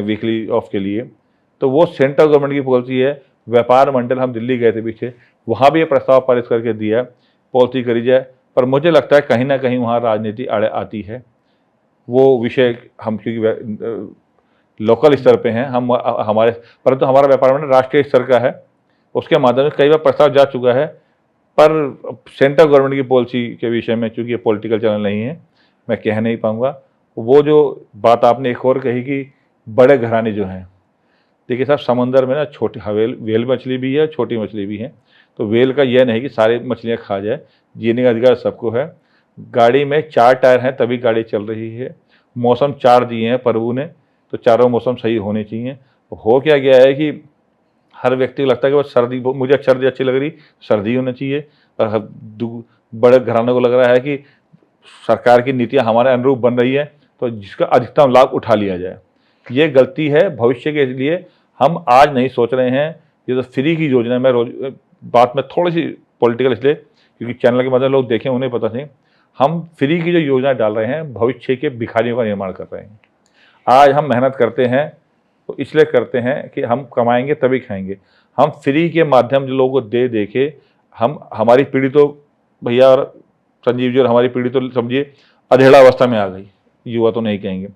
वीकली ऑफ के लिए, तो वो सेंट्रल गवर्नमेंट की पॉलिसी है। व्यापार मंडल हम दिल्ली गए थे पीछे, वहाँ भी ये प्रस्ताव पारित करके दिया पॉलिसी करी जाए, पर मुझे लगता है कहीं ना कहीं वहाँ राजनीति आड़े आती है। वो विषय हम क्योंकि लोकल स्तर पे हैं हम, हमारे परंतु हमारा व्यापार मंडल राष्ट्रीय स्तर का है, उसके माध्यम से कई बार प्रस्ताव जा चुका है। पर सेंट्रल गवर्नमेंट की पॉलिसी के विषय में चूंकि ये पॉलिटिकल चैनल नहीं है, मैं कह नहीं पाऊंगा। वो जो बात आपने एक और कही कि बड़े घराने जो हैं, देखिए साहब समंदर में ना छोटी वेल मछली भी है, छोटी मछली भी है। तो वेल का यह नहीं कि सारी मछलियाँ खा जाए, जीने का अधिकार सबको है। गाड़ी में 4 टायर हैं तभी गाड़ी चल रही है। मौसम 4 दिए हैं प्रभु ने, तो चारों मौसम सही होने चाहिए। हो क्या गया है कि हर व्यक्ति को लगता है कि बस सर्दी, मुझे सर्दी अच्छी लग रही, सर्दी होनी चाहिए। और बड़े घरानों को लग रहा है कि सरकार की नीतियां हमारे अनुरूप बन रही है, तो जिसका अधिकतम लाभ उठा लिया जाए। ये गलती है भविष्य के लिए। हम आज नहीं सोच रहे हैं, ये तो फ्री की योजना है। मैं रोज बात में थोड़ी सी पॉलिटिकल इसलिए क्योंकि चैनल के मदद लोग देखें, उन्हें पता नहीं। हम फ्री की जो योजना डाल रहे हैं, भविष्य के भिखारियों का निर्माण कर रहे हैं। आज हम मेहनत करते हैं तो इसलिए करते हैं कि हम कमाएंगे तभी खाएंगे। हम फ्री के माध्यम जो लोगों को दे के हमारी पीढ़ी तो भैया और संजीव जी और हमारी पीढ़ी तो समझिए अधेड़ा अवस्था में आ गई, युवा तो नहीं कहेंगे,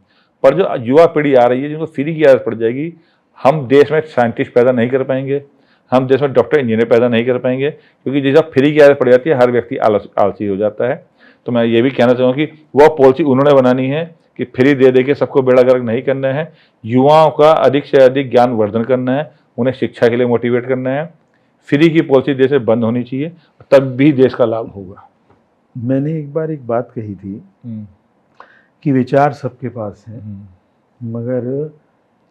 पर जो युवा पीढ़ी आ रही है जिनको फ्री की आदत पड़ जाएगी, हम देश में साइंटिस्ट पैदा नहीं कर पाएंगे, हम देश में डॉक्टर इंजीनियर पैदा नहीं कर पाएंगे, क्योंकि जैसा फ्री की आदत पड़ जाती है हर व्यक्ति आलसी हो जाता है। तो मैं ये भी कहना चाहूँगा कि वह पॉलिसी उन्होंने बनानी है कि फ्री दे के सबको बेड़ा गर्क नहीं करना है। युवाओं का अधिक से अधिक ज्ञान वर्धन करना है, उन्हें शिक्षा के लिए मोटिवेट करना है। फ्री की पॉलिसी देश में बंद होनी चाहिए, तब भी देश का लाभ होगा। मैंने एक बार एक बात कही थी कि विचार सबके पास हैं, मगर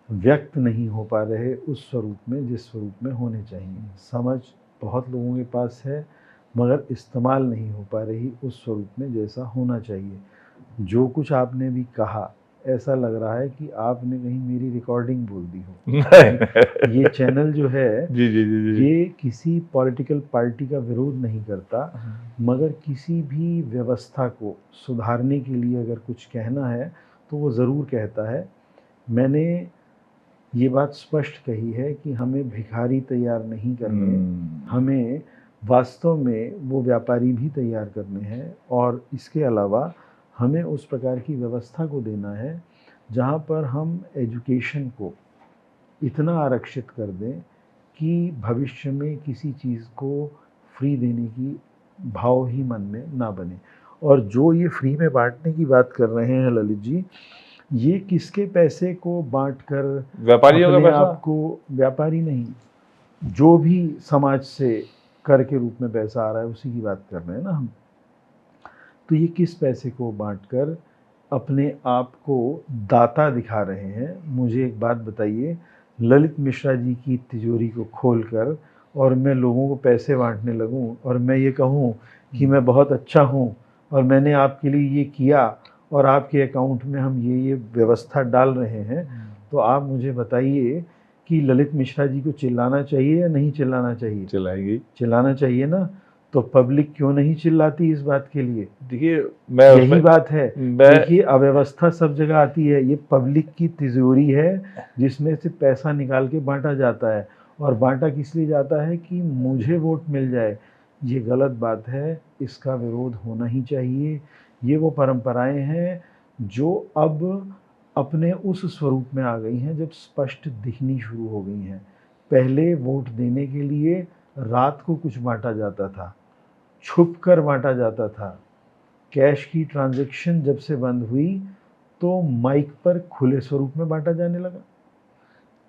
व्यक्त नहीं हो पा रहे उस स्वरूप में जिस स्वरूप में होने चाहिए। समझ बहुत लोगों के पास है, मगर इस्तेमाल नहीं हो पा रही उस स्वरूप में जैसा होना चाहिए। जो कुछ आपने भी कहा, ऐसा लग रहा है कि आपने कहीं मेरी रिकॉर्डिंग बोल दी हो। ये चैनल जो है जी जी जी जी। ये किसी पॉलिटिकल पार्टी का विरोध नहीं करता, मगर किसी भी व्यवस्था को सुधारने के लिए अगर कुछ कहना है तो वो ज़रूर कहता है। मैंने ये बात स्पष्ट कही है कि हमें भिखारी तैयार नहीं करने, हमें वास्तव में वो व्यापारी भी तैयार करने हैं। और इसके अलावा हमें उस प्रकार की व्यवस्था को देना है जहाँ पर हम एजुकेशन को इतना आरक्षित कर दें कि भविष्य में किसी चीज़ को फ्री देने की भाव ही मन में ना बने। और जो ये फ्री में बांटने की बात कर रहे हैं ललित जी, ये किसके पैसे को बांटकर, व्यापारियों का पैसा, आपको व्यापारी नहीं, जो भी समाज से कर के रूप में पैसा आ रहा है उसी की बात कर रहे हैं ना हम। तो ये किस पैसे को बांटकर अपने आप को दाता दिखा रहे हैं? मुझे एक बात बताइए, ललित मिश्रा जी की तिजोरी को खोलकर और मैं लोगों को पैसे बांटने लगूं और मैं ये कहूं कि मैं बहुत अच्छा हूं और मैंने आपके लिए ये किया और आपके अकाउंट में हम ये व्यवस्था डाल रहे हैं, तो आप मुझे बताइए कि ललित मिश्रा जी को चिल्लाना चाहिए या नहीं चिल्लाना चाहिए? चिल्लाएंगी। चिल्लाना चाहिए ना। तो पब्लिक क्यों नहीं चिल्लाती इस बात के लिए? देखिए मैं यही उसमें बात है। मैं देखिए, अव्यवस्था सब जगह आती है। ये पब्लिक की तिजोरी है जिसमें से पैसा निकाल के बांटा जाता है, और बांटा किस लिए जाता है कि मुझे वोट मिल जाए। ये गलत बात है, इसका विरोध होना ही चाहिए। ये वो परंपराएं हैं जो अब अपने उस स्वरूप में आ गई हैं जब स्पष्ट दिखनी शुरू हो गई हैं। पहले वोट देने के लिए रात को कुछ बांटा जाता था, छुप कर बांटा जाता था। कैश की ट्रांजैक्शन जब से बंद हुई तो माइक पर खुले स्वरूप में बांटा जाने लगा।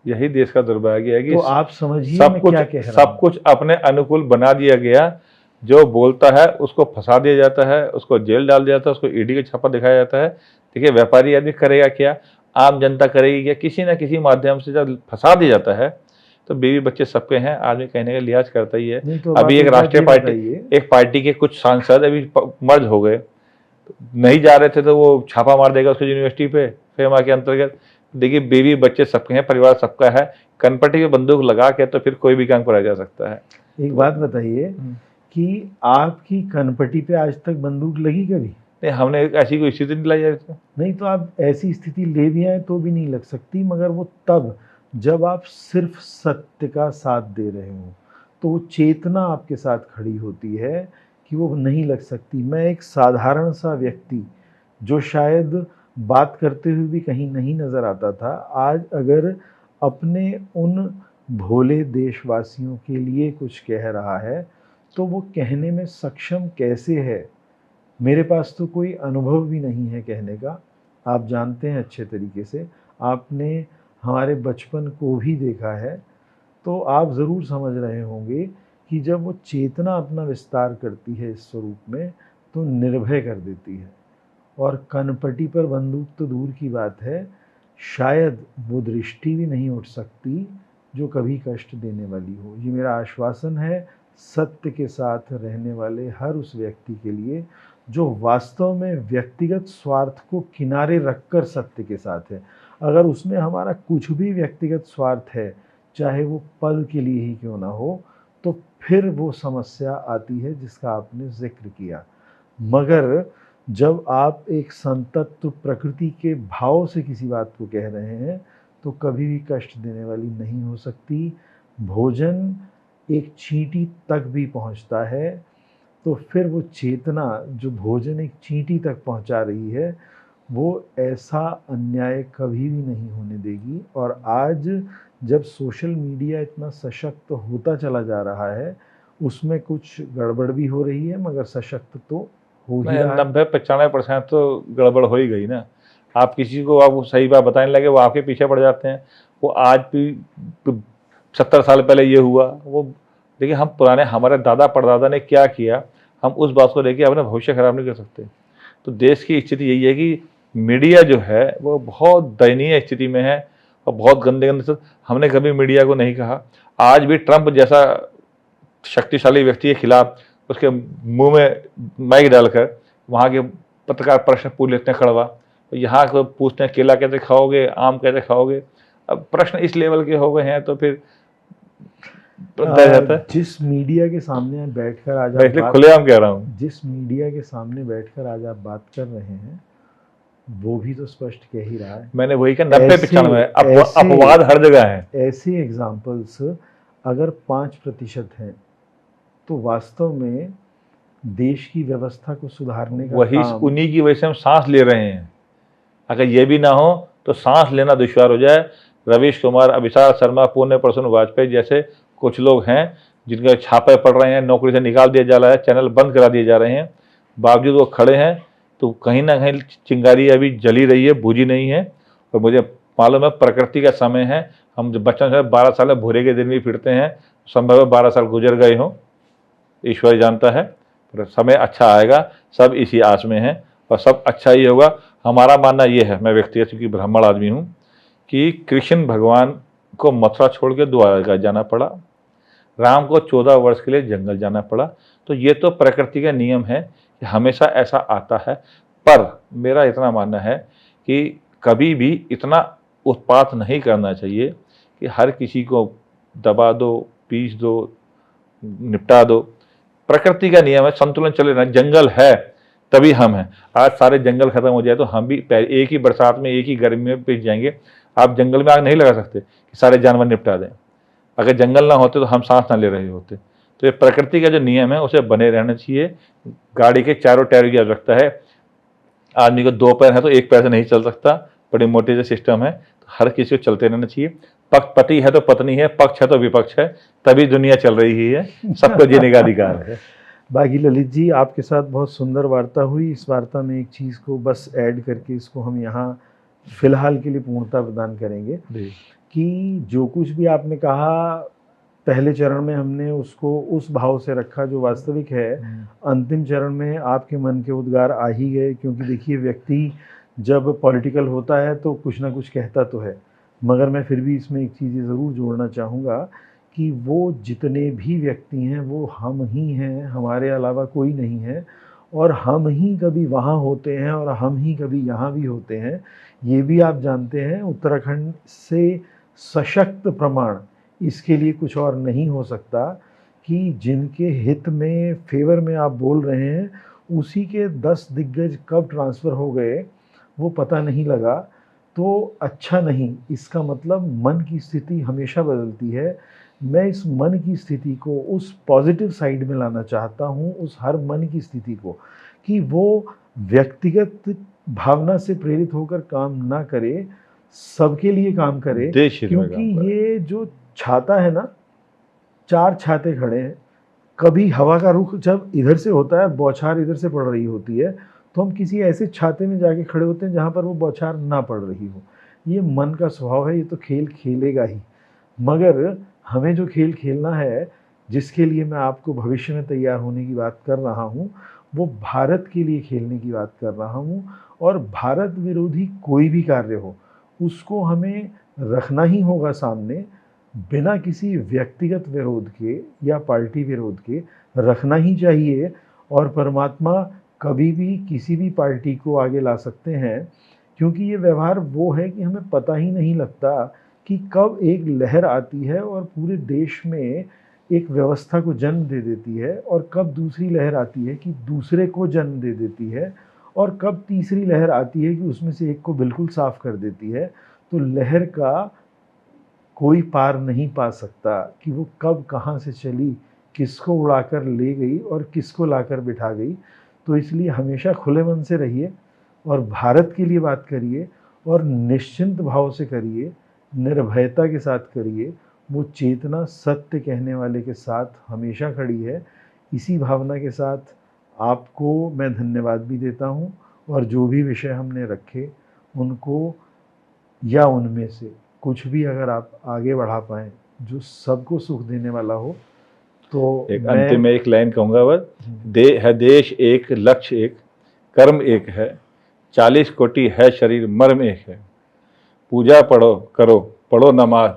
यही देश का दुर्भाग्य है कि तो आप समझिए सब मैं कुछ क्या कह रहा सब हूँ। कुछ अपने अनुकूल बना दिया गया। जो बोलता है उसको फंसा दिया जाता है, उसको जेल डाल दिया जाता है, उसको ईडी का छापा दिखाया जाता है। देखिए व्यापारी आदमी करेगा क्या, आम जनता करेगी क्या? किसी ना किसी माध्यम से जब फंसा दिया जाता है तो बीवी बच्चे सबके हैं, आदमी कहने का लिहाज करता ही है। नहीं तो अभी आप एक एक बात राष्ट्रीय ये पार्टी, बताइए, एक पार्टी के कुछ सांसद अभी मर्ज हो गए, नहीं जा रहे थे तो वो छापा मार देगा उसको यूनिवर्सिटी पे फेमा के अंतर्गत। देखिए बीवी बच्चे सबके हैं, परिवार सबका है, कनपट्टी पे बंदूक लगा के तो फिर कोई भी काम करा जा सकता है। एक बात बताइए कि आपकी कनपटी पे आज तक बंदूक लगी कभी? नहीं, हमने ऐसी कोई स्थिति नहीं लाई है। नहीं तो आप ऐसी स्थिति ले भी आए तो भी नहीं लग सकती, मगर वो तब जब आप सिर्फ सत्य का साथ दे रहे हो, तो वो चेतना आपके साथ खड़ी होती है कि वो नहीं लग सकती। मैं एक साधारण सा व्यक्ति जो शायद बात करते हुए भी कहीं नहीं नज़र आता था, आज अगर अपने उन भोले देशवासियों के लिए कुछ कह रहा है तो वो कहने में सक्षम कैसे है? मेरे पास तो कोई अनुभव भी नहीं है कहने का। आप जानते हैं अच्छे तरीके से, आपने हमारे बचपन को भी देखा है, तो आप ज़रूर समझ रहे होंगे कि जब वो चेतना अपना विस्तार करती है इस स्वरूप में तो निर्भय कर देती है। और कनपटी पर बंदूक तो दूर की बात है, शायद वो दृष्टि भी नहीं उठ सकती जो कभी कष्ट देने वाली हो। ये मेरा आश्वासन है सत्य के साथ रहने वाले हर उस व्यक्ति के लिए जो वास्तव में व्यक्तिगत स्वार्थ को किनारे रखकर सत्य के साथ है। अगर उसमें हमारा कुछ भी व्यक्तिगत स्वार्थ है, चाहे वो पद के लिए ही क्यों ना हो, तो फिर वो समस्या आती है जिसका आपने जिक्र किया। मगर जब आप एक संतत्व प्रकृति के भाव से किसी बात को कह रहे हैं तो कभी भी कष्ट देने वाली नहीं हो सकती। भोजन एक चींटी तक भी पहुंचता है, तो फिर वो चेतना जो भोजन एक चींटी तक पहुंचा रही है वो ऐसा अन्याय कभी भी नहीं होने देगी। और आज जब सोशल मीडिया इतना सशक्त होता चला जा रहा है, उसमें कुछ गड़बड़ भी हो रही है, मगर सशक्त तो हो ही रहा है। 90-95% तो गड़बड़ हो ही गई ना। आप किसी को आप सही बात बताने लगे वो आपके पीछे पड़ जाते हैं। वो आज भी 70 साल पहले ये हुआ, वो देखिए हम पुराने हमारे दादा परदादा ने क्या किया, हम उस बात को लेके अपना भविष्य खराब नहीं कर सकते। तो देश की स्थिति यही है कि मीडिया जो है वो बहुत दयनीय स्थिति में है और बहुत गंदे गंदे से हमने कभी मीडिया को नहीं कहा। आज भी ट्रंप जैसा शक्तिशाली व्यक्ति के खिलाफ उसके मुंह में माइक डालकर वहाँ के पत्रकार प्रश्न पूछ लेते हैं कड़वा, तो यहाँ को पूछते हैं केला कैसे खाओगे, आम कैसे खाओगे। अब प्रश्न इस लेवल के हो गए हैं तो फिर जाता है। जिस मीडिया के सामने बैठकर आज मैं इसलिए खुलेआम कह रहा हूँ, जिस मीडिया के सामने बैठकर आज आप बात कर रहे हैं वो भी तो स्पष्ट कह ही रहा है। मैंने वही कहा 90-95 ऐसे अपवाद हर जगह है। ऐसे एग्जाम्पल्स अगर 5% हैं तो वास्तव में देश की व्यवस्था को सुधारने का वही काम उन्हीं की वजह से हम सांस ले रहे हैं। अगर ये भी ना हो तो सांस लेना दुश्वार हो जाए। रवीश कुमार, अभिषेक शर्मा, पूर्ण प्रसून वाजपेयी जैसे कुछ लोग हैं जिनके छापे पड़ रहे हैं, नौकरी से निकाल दिया जा रहा है, चैनल बंद करा दिए जा रहे हैं, बावजूद वो खड़े हैं। तो कहीं ना कहीं चिंगारी अभी जली रही है, बुझी नहीं है। और मुझे मालूम है प्रकृति का समय है, हम जब बचपन से 12 साल में भूरे के दिन भी फिरते हैं, संभव है 12 साल गुजर गए हों, ईश्वर जानता है। पर समय अच्छा आएगा, सब इसी आस में है और सब अच्छा ही होगा। हमारा मानना ये है, मैं व्यक्तिगत क्योंकि ब्राह्मण आदमी हूँ, कि कृष्ण भगवान को मथुरा छोड़ के द्वारका जाना पड़ा, राम को 14 वर्ष के लिए जंगल जाना पड़ा। तो ये तो प्रकृति का नियम है कि हमेशा ऐसा आता है। पर मेरा इतना मानना है कि कभी भी इतना उत्पात नहीं करना चाहिए कि हर किसी को दबा दो, पीस दो, निपटा दो। प्रकृति का नियम है, संतुलन चले ना, जंगल है तभी हम हैं। आज सारे जंगल खत्म हो जाए तो हम भी एक ही बरसात में, एक ही गर्मी में पिस जाएंगे। आप जंगल में आग नहीं लगा सकते कि सारे जानवर निपटा दें। अगर जंगल ना होते तो हम सांस ना ले रहे होते। तो ये प्रकृति का जो नियम है उसे बने रहना चाहिए। गाड़ी के चारों टायरों की आवश्यकता है। आदमी को 2 पैर है तो 1 पैर से नहीं चल सकता, बड़े मोटे जो सिस्टम है, तो हर किसी को चलते रहना चाहिए। पति है तो पत्नी है, पक्ष है तो विपक्ष है, तभी दुनिया चल रही है। सबको जीने का अधिकार है। बाकी ललित जी, आपके साथ बहुत सुंदर वार्ता हुई। इस वार्ता में एक चीज़ को बस ऐड करके इसको हम यहाँ फिलहाल के लिए पूर्णता प्रदान करेंगे कि जो कुछ भी आपने कहा पहले चरण में हमने उसको उस भाव से रखा जो वास्तविक है। अंतिम चरण में आपके मन के उद्गार आ ही गए, क्योंकि देखिए व्यक्ति जब पॉलिटिकल होता है तो कुछ ना कुछ कहता तो है, मगर मैं फिर भी इसमें एक चीज़ ज़रूर जोड़ना चाहूँगा कि वो जितने भी व्यक्ति हैं वो हम ही हैं, हमारे अलावा कोई नहीं है। और हम ही कभी वहाँ होते हैं और हम ही कभी यहाँ भी होते हैं। ये भी आप जानते हैं, उत्तराखंड से सशक्त प्रमाण इसके लिए कुछ और नहीं हो सकता कि जिनके हित में, फेवर में आप बोल रहे हैं, उसी के 10 दिग्गज कब ट्रांसफ़र हो गए वो पता नहीं लगा। तो अच्छा नहीं, इसका मतलब मन की स्थिति हमेशा बदलती है। मैं इस मन की स्थिति को उस पॉजिटिव साइड में लाना चाहता हूँ, उस हर मन की स्थिति को, कि वो व्यक्तिगत भावना से प्रेरित होकर काम ना करे, सबके लिए काम करे। क्योंकि ये जो छाता है ना, 4 छाते खड़े हैं, कभी हवा का रुख जब इधर से होता है, बौछार इधर से पड़ रही होती है, तो हम किसी ऐसे छाते में जाके खड़े होते हैं जहाँ पर वो बौछार ना पड़ रही हो। ये मन का स्वभाव है, ये तो खेल खेलेगा ही। मगर हमें जो खेल खेलना है, जिसके लिए मैं आपको भविष्य में तैयार होने की बात कर रहा हूँ, वो भारत के लिए खेलने की बात कर रहा हूँ। और भारत विरोधी कोई भी कार्य हो, उसको हमें रखना ही होगा सामने, बिना किसी व्यक्तिगत विरोध के या पार्टी विरोध के रखना ही चाहिए। और परमात्मा कभी भी किसी भी पार्टी को आगे ला सकते हैं, क्योंकि ये व्यवहार वो है कि हमें पता ही नहीं लगता कि कब एक लहर आती है और पूरे देश में एक व्यवस्था को जन्म दे देती है, और कब दूसरी लहर आती है कि दूसरे को जन्म दे देती है, और कब तीसरी लहर आती है कि उसमें से एक को बिल्कुल साफ कर देती है। तो लहर का कोई पार नहीं पा सकता कि वो कब कहाँ से चली, किसको उड़ाकर ले गई और किसको लाकर बिठा गई। तो इसलिए हमेशा खुले मन से रहिए और भारत के लिए बात करिए, और निश्चिंत भाव से करिए, निर्भयता के साथ करिए। वो चेतना सत्य कहने वाले के साथ हमेशा खड़ी है। इसी भावना के साथ आपको मैं धन्यवाद भी देता हूँ, और जो भी विषय हमने रखे उनको या उनमें से कुछ भी अगर आप आगे बढ़ा पाएँ जो सबको सुख देने वाला हो, तो एक अंतिम में एक लाइन कहूँगा, बस देश एक, लक्ष्य एक, कर्म एक है, 40 कोटि है शरीर, मर्म एक है। पूजा पढ़ो करो, पढ़ो नमाज,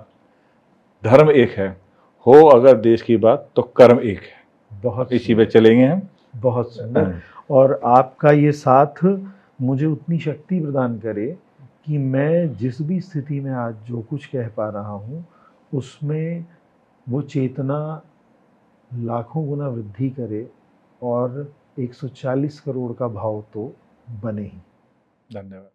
धर्म एक है। हो अगर देश की बात तो कर्म एक है। बहुत इसी पे चलेंगे हम। बहुत सुंदर। और आपका ये साथ मुझे उतनी शक्ति प्रदान करे कि मैं जिस भी स्थिति में आज जो कुछ कह पा रहा हूँ, उसमें वो चेतना लाखों गुना वृद्धि करे, और 140 करोड़ का भाव तो बने ही। धन्यवाद।